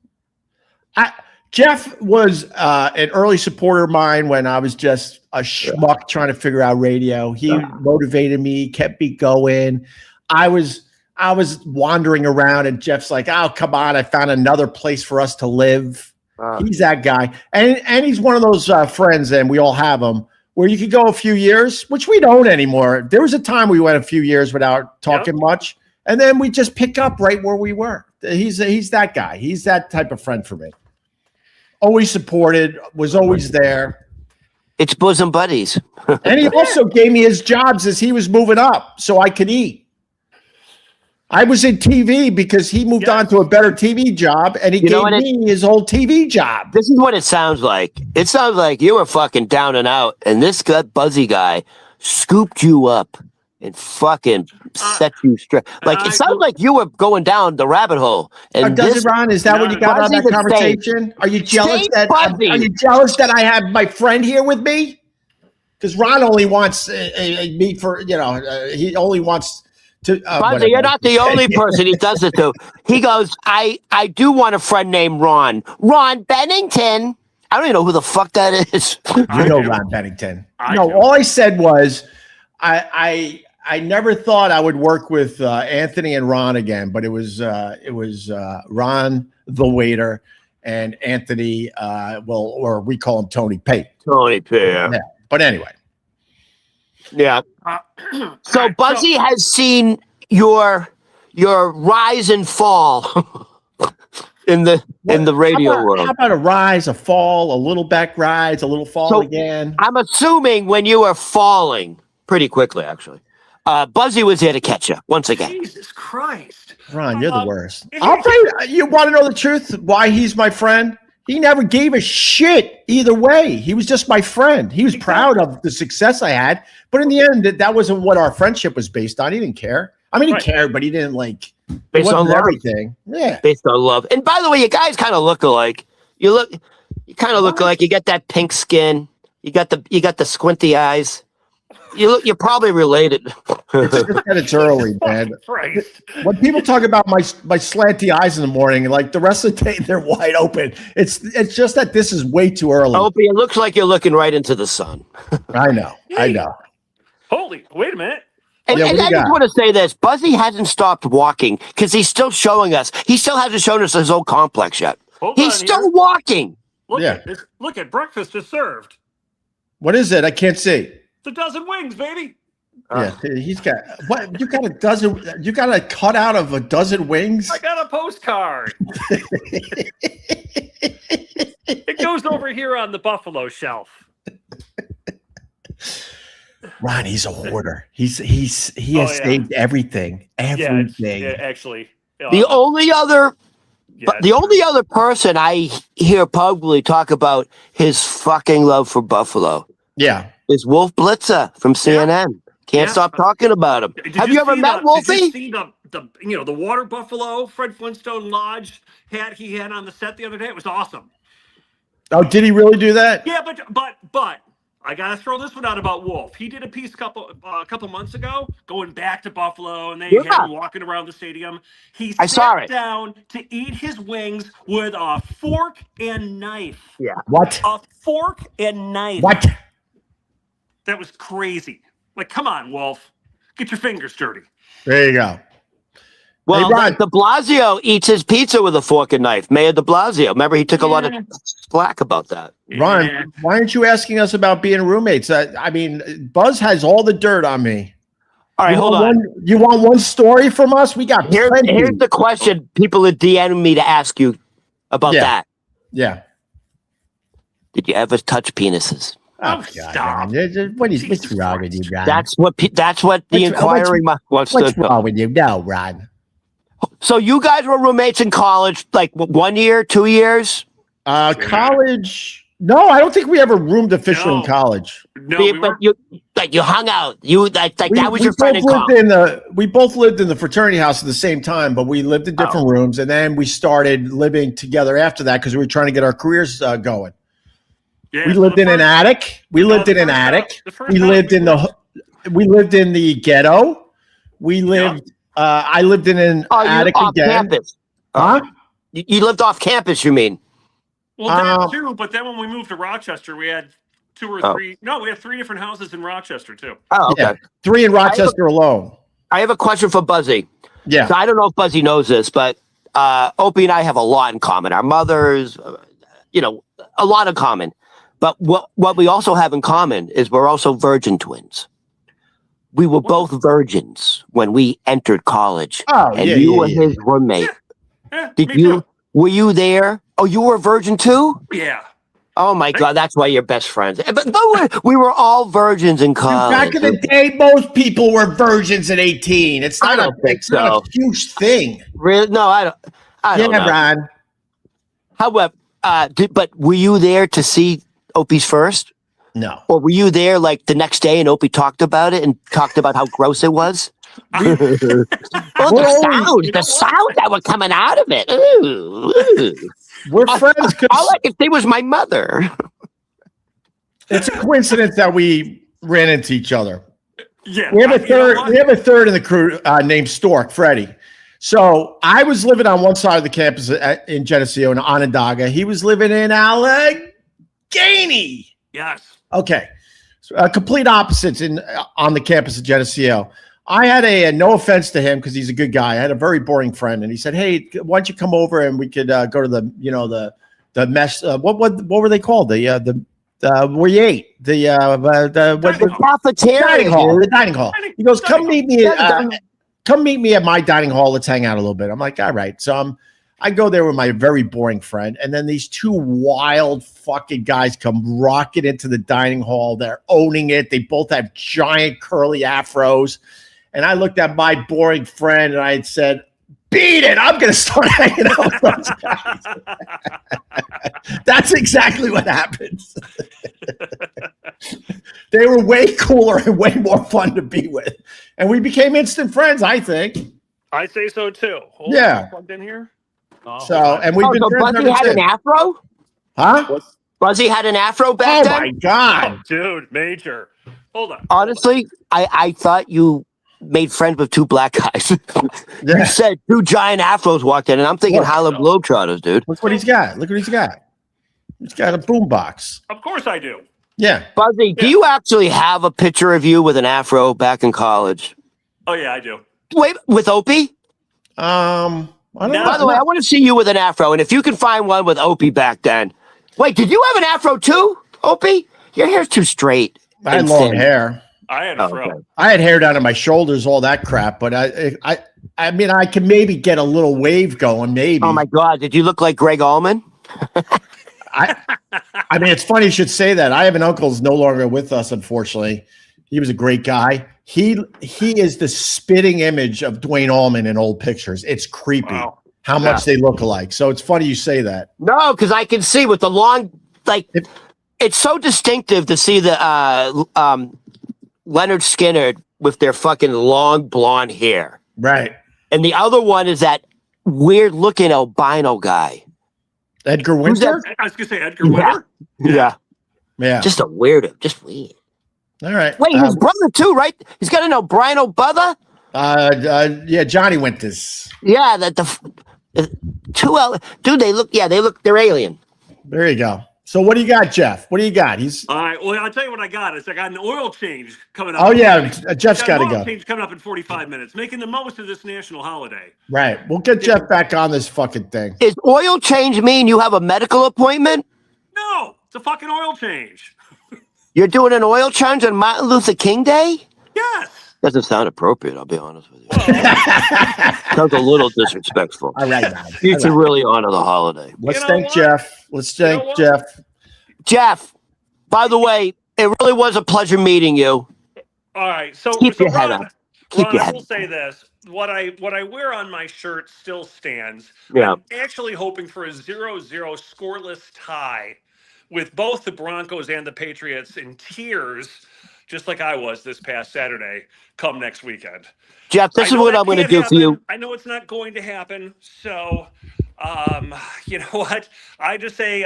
Jeff was an early supporter of mine when I was just a schmuck trying to figure out radio. He motivated me, kept me going. I was wandering around, and Jeff's like, "Oh, come on! I found another place for us to live." He's that guy, and he's one of those friends, and we all have them, where you could go a few years, which we don't anymore. There was a time we went a few years without talking much, and then we just pick up right where we were. He's that guy. He's that type of friend for me. Always supported, was always there. It's bosom buddies. And he also gave me his jobs as he was moving up so I could eat. I was in TV because he moved on to a better TV job, and he gave me his old TV job. This is what it sounds like. It sounds like you were fucking down and out, and this Buzzy guy scooped you up and fucking set you straight. Like, it sounds like you were going down the rabbit hole. And does it, Ron? Is that what you got out of that conversation? Are you jealous that I have my friend here with me? Because Ron only wants me for, he only wants to. Buzzy, you're not the only person he does it to. He goes, I do want a friend named Ron. Ron Bennington. I don't even know who the fuck that is. You know Ron Bennington. All I said was I never thought I would work with Anthony and Ron again, but it was Ron the waiter and Anthony, or we call him Tony Pate. Tony Pate. Yeah. But anyway. Yeah. So Buzzy has seen your rise and fall in the radio world. How about a rise, a fall, a little back rise, a little fall again? I'm assuming when you were falling pretty quickly, actually. Buzzy was there to catch you once again. Jesus Christ. Ron, you're the worst. I'll tell you, you want to know the truth? Why he's my friend? He never gave a shit either way. He was just my friend. He was proud of the success I had. But in the end, that wasn't what our friendship was based on. He didn't care. I mean, he cared, but he didn't based on love. Everything. Yeah. Based on love. And by the way, you guys kind of look alike. You kind of look alike. You got that pink skin. You got the squinty eyes. You're probably related. It's just that it's early, man. When people talk about my slanty eyes in the morning, like the rest of the day, they're wide open. It's just that this is way too early. Opie, it looks like you're looking right into the sun. I know. Holy, wait a minute. And I just want to say this. Buzzy hasn't stopped walking because he's still showing us. He still hasn't shown us his own complex yet. He's still walking. Look at breakfast is served. What is it? I can't see. It's a dozen wings, baby. Yeah, he's got what? You got a dozen? You got a cutout of a dozen wings? I got a postcard. It goes over here on the buffalo shelf. Ron, he's a hoarder. He has saved everything. Everything. Yeah, actually. The only other person I hear publicly talk about his fucking love for buffalo. Yeah. Is Wolf Blitzer from CNN. Can't stop talking about him. Have you ever met Wolfie? Did you see the water buffalo Fred Flintstone Lodge hat he had on the set the other day? It was awesome. Oh, did he really do that? Yeah, but I gotta throw this one out about Wolf. He did a piece a couple months ago going back to Buffalo, and they had him walking around the stadium. He sat down to eat his wings with a fork and knife. Yeah. What? A fork and knife. What? That was crazy. Like, come on, Wolf. Get your fingers dirty. There you go. Well, de Blasio eats his pizza with a fork and knife. Mayor de Blasio. Remember, he took a lot of slack about that. Ron, why aren't you asking us about being roommates? I mean, Buzz has all the dirt on me. All right, hold on. You want one story from us? We got plenty. Here's the question people are DMing me to ask you about that. Yeah. Did you ever touch penises? Oh, stop! What's wrong with you, Ron? That's what the inquiring wants to know. What's wrong with you? No, Ron. So you guys were roommates in college, like 1 year, 2 years? College? No, I don't think we ever roomed officially in college. No, but you hung out. That was your friend in college. We both lived in the fraternity house at the same time, but we lived in different rooms, and then we started living together after that because we were trying to get our careers going. Yeah, we lived in an attic. We lived in an attic. We lived in the ghetto. We lived. I lived in an attic again. Campus. Huh? You lived off campus, you mean? Well, that too. But then when we moved to Rochester, we had two or three. No, we had three different houses in Rochester too. Oh, okay. Yeah, 3 in Rochester alone. I have a question for Buzzy. Yeah. So I don't know if Buzzy knows this, but Opie and I have a lot in common. Our mothers, a lot in common. But what we also have in common is we're also virgin twins. We were both virgins when we entered college. Oh, and you were his roommate. Did me you? too. Were you there? Oh, you were a virgin too? Yeah. Oh my God, that's why you're best friends. But we were all virgins in college. Back in the day, most people were virgins at 18. It's not it's not a huge thing. Really? No, I don't know. Ron. However, but were you there to see Opie's first? No. Or were you there like the next day and Opie talked about it and talked about how gross it was? Well, the sound that were coming out of it. Ooh. We're friends. All I could see was my mother. It's a coincidence that we ran into each other. Yeah. We have a third. We have a third in the crew named Stork, Freddie. So I was living on one side of the campus in Geneseo in Onondaga. He was living in Allegheny. Yes. Okay. So, complete opposites on the campus of Geneseo. I had no offense to him because he's a good guy. I had a very boring friend, and he said, "Hey, why don't you come over and we could go to the mess? What were they called? The where you ate the cafeteria, dining hall. The dining hall." He goes, "Come meet me. Come meet me at my dining hall. Let's hang out a little bit." I'm like, "All right." So I go there with my very boring friend, and then these two wild fucking guys come rocking into the dining hall. They're owning it. They both have giant curly afros. And I looked at my boring friend and I had said, "Beat it. I'm going to start hanging out with those guys." That's exactly what happened. They were way cooler and way more fun to be with. And we became instant friends, I think. I say so too. Hold on, plugged in here. And we've been friends Buzzy had an afro? Huh? Buzzy had an afro back then? Oh, my God. Oh, dude, major. Hold on. Honestly, I thought you made friends with two black guys. You said two giant afros walked in, and I'm thinking Harlem Globetrotters, dude. Look what he's got. Look what he's got. He's got a boombox. Of course I do. Yeah. Buzzy, do you actually have a picture of you with an afro back in college? Oh, yeah, I do. Wait, with Opie? I don't know. By the way, I want to see you with an afro, and if you can find one with Opie back then. Wait, did you have an afro too, Opie? Your hair's too straight. I had long hair. I had a fro. Okay. I had hair down to my shoulders, all that crap. But I mean, I can maybe get a little wave going, maybe. Oh my God, did you look like Greg Allman? I mean, it's funny you should say that. I have an uncle who's no longer with us, unfortunately. He was a great guy. He is the spitting image of Dwayne Allman in old pictures. It's creepy how much they look alike. So it's funny you say that. No, because I can see with the long, it's so distinctive to see the Leonard Skinner with their fucking long blonde hair. Right. And the other one is that weird looking albino guy. Edgar Winter? I was going to say Edgar Winter. Yeah. Just a weirdo. Just weird. All right. Wait, his brother too, right? He's got an albino brother? Yeah, Johnny Winters. Yeah, they're alien. There you go. So what do you got, Jeff? What do you got? All right. Well, I'll tell you what I got. I got an oil change coming up. Oh, yeah. Jeff's got to go. Oil change coming up in 45 minutes. Making the most of this national holiday. Right. We'll get Jeff back on this fucking thing. Is oil change mean you have a medical appointment? No. It's a fucking oil change. You're doing an oil change on Martin Luther King Day? Yes. Doesn't sound appropriate, I'll be honest with you. Sounds a little disrespectful. All right, man. You should really honor the holiday. Let's thank Jeff. Let's thank Jeff. Jeff, by the way, it really was a pleasure meeting you. All right. So keep your head up. I will say this. What I wear on my shirt still stands. Yeah. I'm actually hoping for a 0-0 scoreless tie with both the Broncos and the Patriots in tears, just like I was this past Saturday, come next weekend. Jeff, this is what I'm going to do for you. I know it's not going to happen. So, you know what? I just say,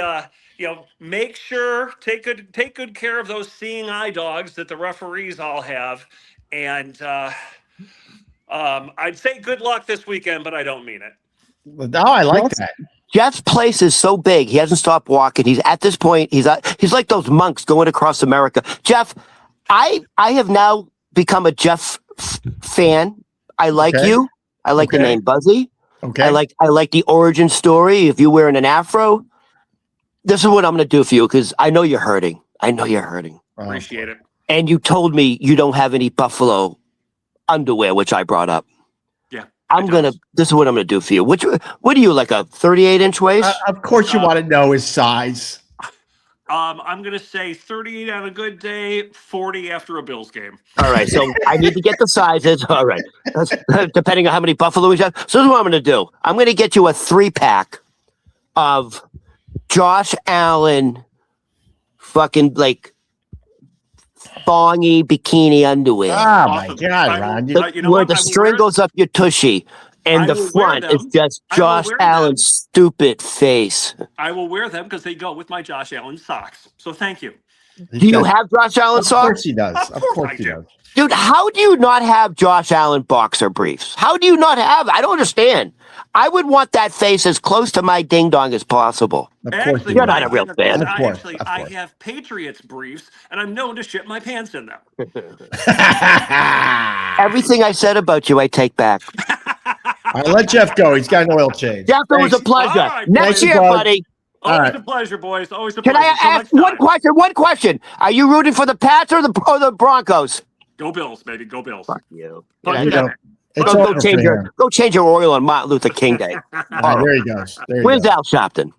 make sure, take good care of those seeing eye dogs that the referees all have. And I'd say good luck this weekend, but I don't mean it. No, I like that. Jeff's place is so big. He hasn't stopped walking. He's at this point. He's like those monks going across America. Jeff, I have now become a Jeff fan. I like you. I like the name Buzzy. Okay. I like the origin story. If you're wearing an afro, this is what I'm going to do for you because I know you're hurting. Appreciate it. And you told me you don't have any Buffalo underwear, which I brought up. Yeah. This is what I'm gonna do for you. What are you, like a 38-inch waist? Of course, you want to know his size. I'm gonna say 38 on a good day, 40 after a Bills game. All right, so I need to get the sizes. All right, depending on how many Buffalo we have. So this is what I'm gonna do. I'm gonna get you a 3-pack of Josh Allen, fucking like thongy bikini underwear. Oh my God, Ron! Where the string goes up your tushy. And the front is just Josh Allen's stupid face. I will wear them because they go with my Josh Allen socks. So thank you. Do you have Josh Allen socks? Of course he does. Of course he does. Dude, how do you not have Josh Allen boxer briefs? How do you not have? I don't understand. I would want that face as close to my ding dong as possible. Actually, you're not a real fan. I have Patriots briefs, and I'm known to shit my pants in them. Everything I said about you, I take back. All right, let Jeff go. He's got an oil change. Jeff, it was a pleasure. Right, Next year, buddy. Always a pleasure, boys. Always a pleasure. Can I ask one question? One question. Are you rooting for the Pats or the Broncos? Go Bills, baby. Go Bills. Fuck you. Go change your oil on Martin Luther King Day. There he goes. Where's Al Sharpton?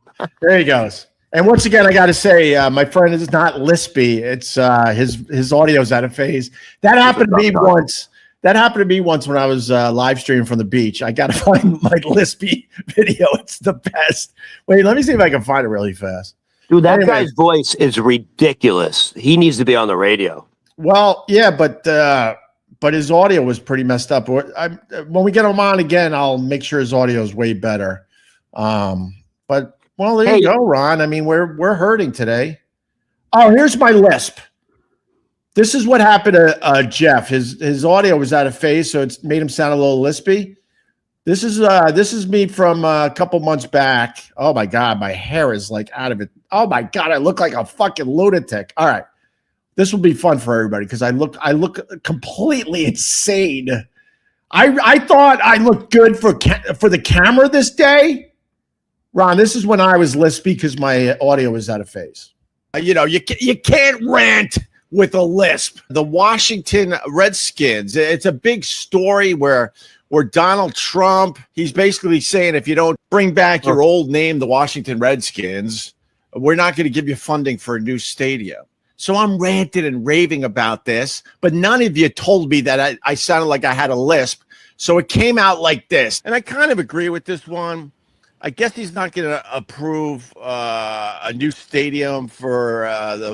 There he goes. And once again, I got to say, my friend is not lispy. It's his audio's out of phase. That happened to me once. That happened to me once when I was live streaming from the beach. I got to find my lispy video. It's the best. Wait, let me see if I can find it really fast. Dude, that guy's voice is ridiculous. He needs to be on the radio. Well, yeah, but his audio was pretty messed up. When we get him on again, I'll make sure his audio is way better. But well, there you go, Ron. I mean, we're hurting today. Oh, here's my lisp. This is what happened to Jeff. His audio was out of phase, so it's made him sound a little lispy. This is me from a couple months back. Oh my God, my hair is like out of it. Oh my God, I look like a fucking lunatic. All right, this will be fun for everybody because I look completely insane. I thought I looked good for the camera this day. Ron, this is when I was lispy because my audio was out of phase. You can't rant with a lisp. The Washington Redskins, it's a big story where Donald Trump, he's basically saying if you don't bring back your old name, the Washington Redskins, we're not going to give you funding for a new stadium. So I'm ranting and raving about this, but none of you told me that I sounded like I had a lisp. So it came out like this. And I kind of agree with this one. I guess he's not going to approve a new stadium for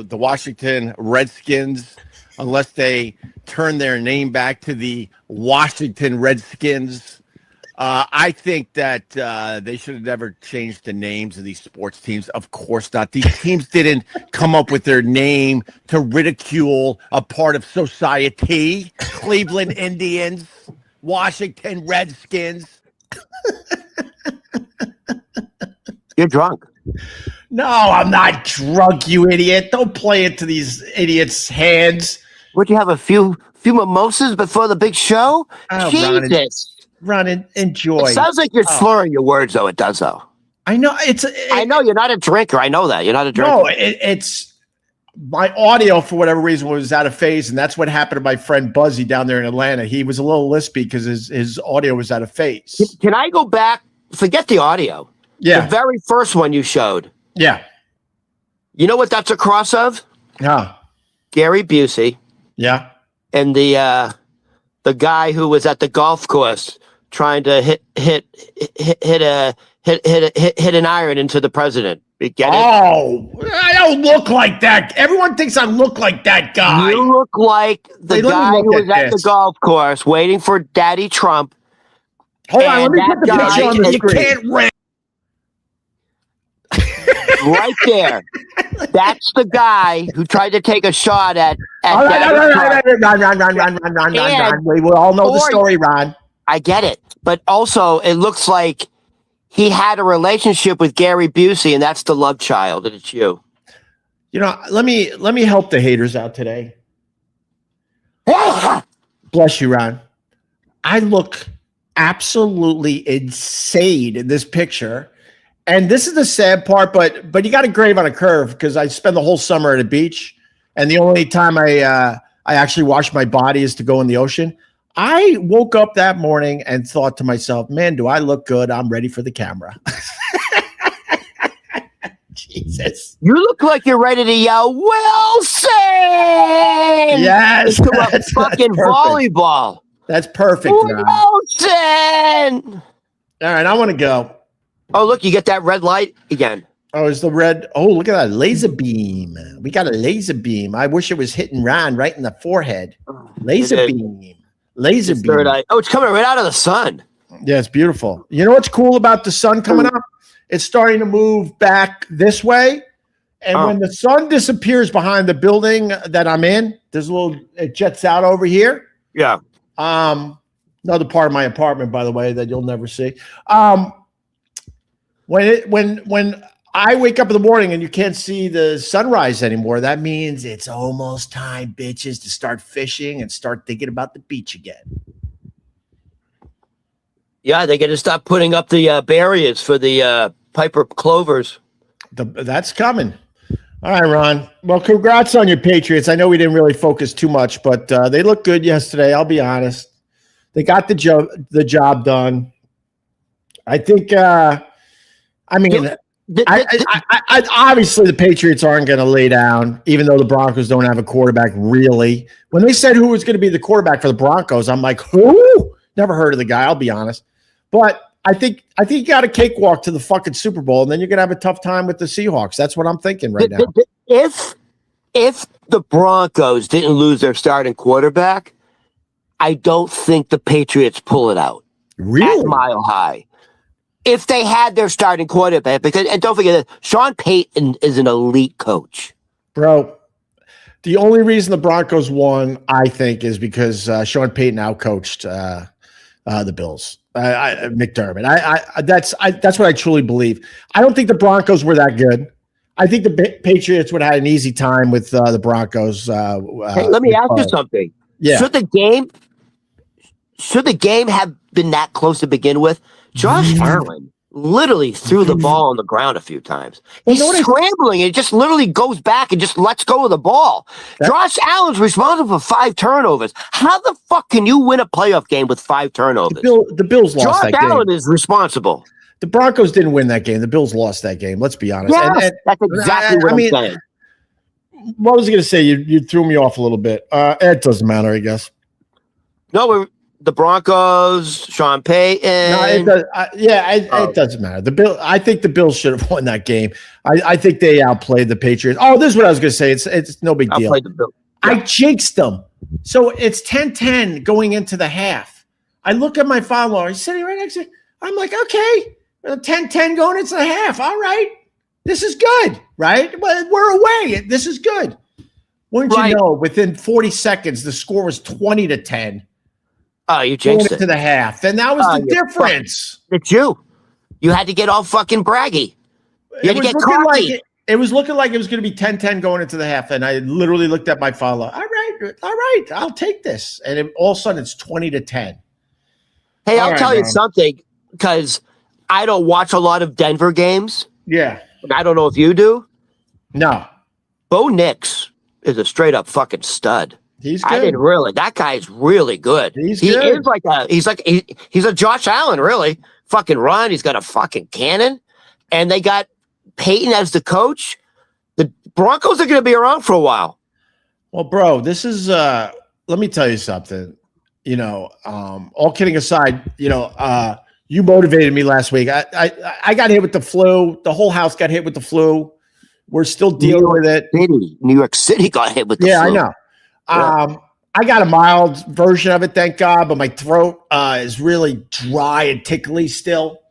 the Washington Redskins unless they turn their name back to the Washington Redskins. I think that they should have never changed the names of these sports teams. Of course not. These teams didn't come up with their name to ridicule a part of society. Cleveland Indians, Washington Redskins. You're drunk. No, I'm not drunk, you idiot. Don't play into these idiots' hands. Would you have a few mimosas before the big show? Oh, Jesus. Ron, enjoy. It sounds like you're slurring your words, though. It does, though. I know. I know you're not a drinker. I know that. You're not a drinker. No, it's my audio, for whatever reason, was out of phase, and that's what happened to my friend Buzzy down there in Atlanta. He was a little lispy because his audio was out of phase. Can I go back? Forget the audio. Yeah. The very first one you showed. Yeah. You know what that's a cross of? Yeah. Gary Busey. Yeah. And the guy who was at the golf course trying to hit an iron into the president. You get it? Oh, I don't look like that. Everyone thinks I look like that guy. You look like the guy who was at the golf course waiting for Daddy Trump. Hold on, let me put the picture on the screen. You can't rant. Right there. That's the guy who tried to take a shot at Ron. We will all know the story, Ron. I get it. But also, it looks like he had a relationship with Gary Busey, and that's the love child, and it's you. You know, let me help the haters out today. Bless you, Ron. I look absolutely insane in this picture. And this is the sad part, but you got a grave on a curve because I spend the whole summer at a beach, and the only time I actually wash my body is to go in the ocean. I woke up that morning and thought to myself, man, do I look good? I'm ready for the camera. Jesus. You look like you're ready to yell, Wilson! Yes. Into a fucking volleyball. That's perfect, Wilson! All right, I want to go. Oh, look, you get that red light again. Oh, is the red? Oh, look at that laser beam. We got a laser beam. I wish it was hitting Ron right in the forehead. Laser beam. Laser beam. Third eye. Oh, it's coming right out of the sun. Yeah, it's beautiful. You know what's cool about the sun coming up? It's starting to move back this way. And when the sun disappears behind the building that I'm in, there's a little, it jets out over here. Yeah. Another part of my apartment, by the way, that you'll never see. When I wake up in the morning and you can't see the sunrise anymore, that means it's almost time, bitches, to start fishing and start thinking about the beach again. Yeah, they got to stop putting up the barriers for the Piper Clovers. That's coming. All right, Ron. Well, congrats on your Patriots. I know we didn't really focus too much, but they looked good yesterday. I'll be honest. They got the job done. I think. I mean, obviously the Patriots aren't going to lay down, even though the Broncos don't have a quarterback. Really, when they said who was going to be the quarterback for the Broncos, I'm like, who? Never heard of the guy. I'll be honest, but I think you got a cakewalk to the fucking Super Bowl, and then you're gonna have a tough time with the Seahawks. That's what I'm thinking right now. If the Broncos didn't lose their starting quarterback, I don't think the Patriots pull it out. Really? At Mile High. If they had their starting quarterback, and don't forget that Sean Payton is an elite coach. Bro, the only reason the Broncos won, I think, is because Sean Payton outcoached the Bills. McDermott. That's what I truly believe. I don't think the Broncos were that good. I think the Patriots would have had an easy time with the Broncos. Hey, let me ask you something. Yeah. Should the game have been that close to begin with? Josh Allen literally threw the ball on the ground a few times. He's scrambling and it just literally goes back and just lets go of the ball. Josh Allen's responsible for 5 turnovers. How the fuck can you win a playoff game with 5 turnovers? The Bills lost that game. Josh Allen is responsible. The Broncos didn't win that game. The Bills lost that game. Let's be honest. Yeah, that's exactly what I'm saying. What was I going to say? You threw me off a little bit. It doesn't matter, I guess. No, the Broncos, Sean Payton. No, it does. It doesn't matter. I think the Bills should have won that game. I think they outplayed the Patriots. Oh, this is what I was going to say. It's no big deal. Outplayed the Bills. Yeah. I jinxed them. So it's 10-10 going into the half. I look at my father-in-law. He's sitting right next to me. I'm like, okay, 10-10 going into the half. All right. This is good, right? We're away. This is good. Wouldn't you know, within 40 seconds, the score was 20-10. Oh, you jinxed it to the half. And that was the difference. It's you. You had to get all fucking braggy. You had to get cocky. It was looking like it was going to be 10-10 going into the half. And I literally looked at my father. All right, I'll take this. And all of a sudden, it's 20-10. Hey, I'll tell you something, because I don't watch a lot of Denver games. Yeah. And I don't know if you do. No. Bo Nix is a straight up fucking stud. He's good. I didn't really. That guy's really good. He's a Josh Allen, really. Fucking run. He's got a fucking cannon. And they got Peyton as the coach. The Broncos are going to be around for a while. Well, bro, this is let me tell you something. You know, all kidding aside, you motivated me last week. I got hit with the flu. The whole house got hit with the flu. We're still dealing with it. New York City got hit with the flu. Yeah, I know. I got a mild version of it, thank God, but my throat is really dry and tickly still.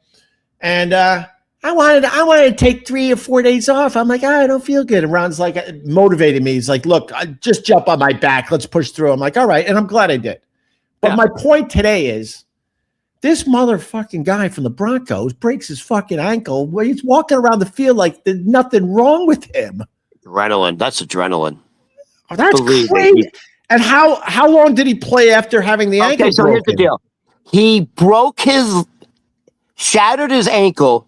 And I wanted to take 3 or 4 days off. I'm like, I don't feel good. And Ron's like, motivated me. He's like, look, just jump on my back. Let's push through. I'm like, all right. And I'm glad I did. But my point today is this motherfucking guy from the Broncos breaks his fucking ankle. He's walking around the field like there's nothing wrong with him. Adrenaline. That's adrenaline. Oh, that's crazy. And how long did he play after having the ankle broken? So here's the deal. He shattered his ankle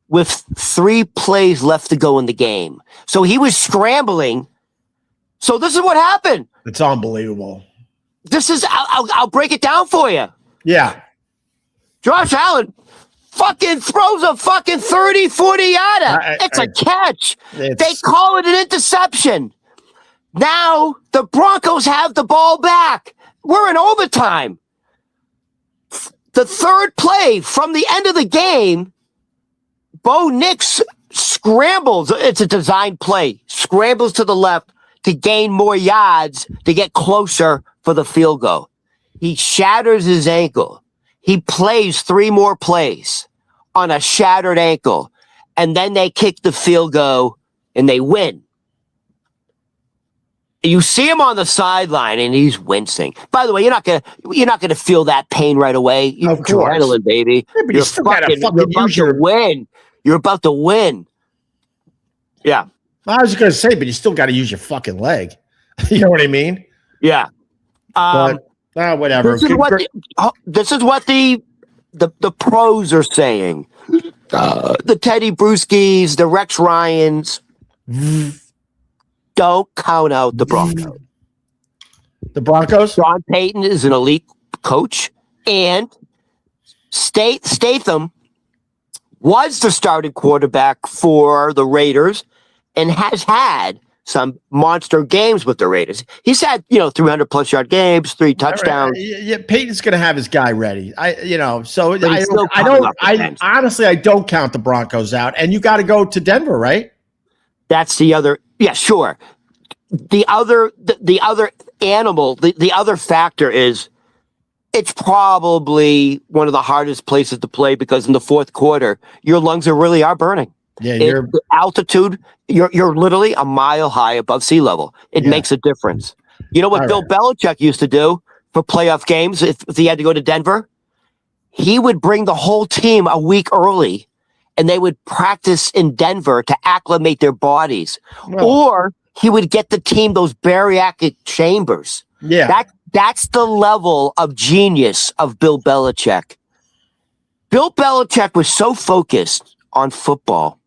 with 3 plays left to go in the game. So he was scrambling. So this is what happened. It's unbelievable. this is, I'll break it down for you. Yeah. Josh Allen fucking throws a fucking 30, 40-yarder. It's a catch. They call it an interception. Now the Broncos have the ball back. We're in overtime. The third play from the end of the game, Bo Nix scrambles. It's a design play. Scrambles to the left to gain more yards to get closer for the field goal. He shatters his ankle. He plays 3 more plays on a shattered ankle, and then they kick the field goal and they win. You see him on the sideline, and he's wincing. By the way, you're not gonna feel that pain right away. You're adrenaline, baby. Yeah, but you're about to win. You're about to win. Yeah. I was going to say, but you still got to use your fucking leg. You know what I mean? Yeah. Whatever. This is what the pros are saying. The Teddy Bruschi's, the Rex Ryans. Don't count out the Broncos. The Broncos? Sean Payton is an elite coach, and Statham was the starting quarterback for the Raiders and has had some monster games with the Raiders. He's had, 300+ yard games, 3 touchdowns. Yeah, Peyton's going to have his guy ready. I honestly, I don't count the Broncos out. And you got to go to Denver, right? That's the other. Yeah, sure. The other animal, the other factor is it's probably one of the hardest places to play because in the fourth quarter, your lungs really are burning. Yeah, the altitude, you're literally a mile high above sea level. It makes a difference. You know what Bill Belichick used to do for playoff games if he had to go to Denver? He would bring the whole team a week early, and they would practice in Denver to acclimate their bodies. Or he would get the team those bariatric chambers. Yeah. That's the level of genius of Bill Belichick. Bill Belichick was so focused on football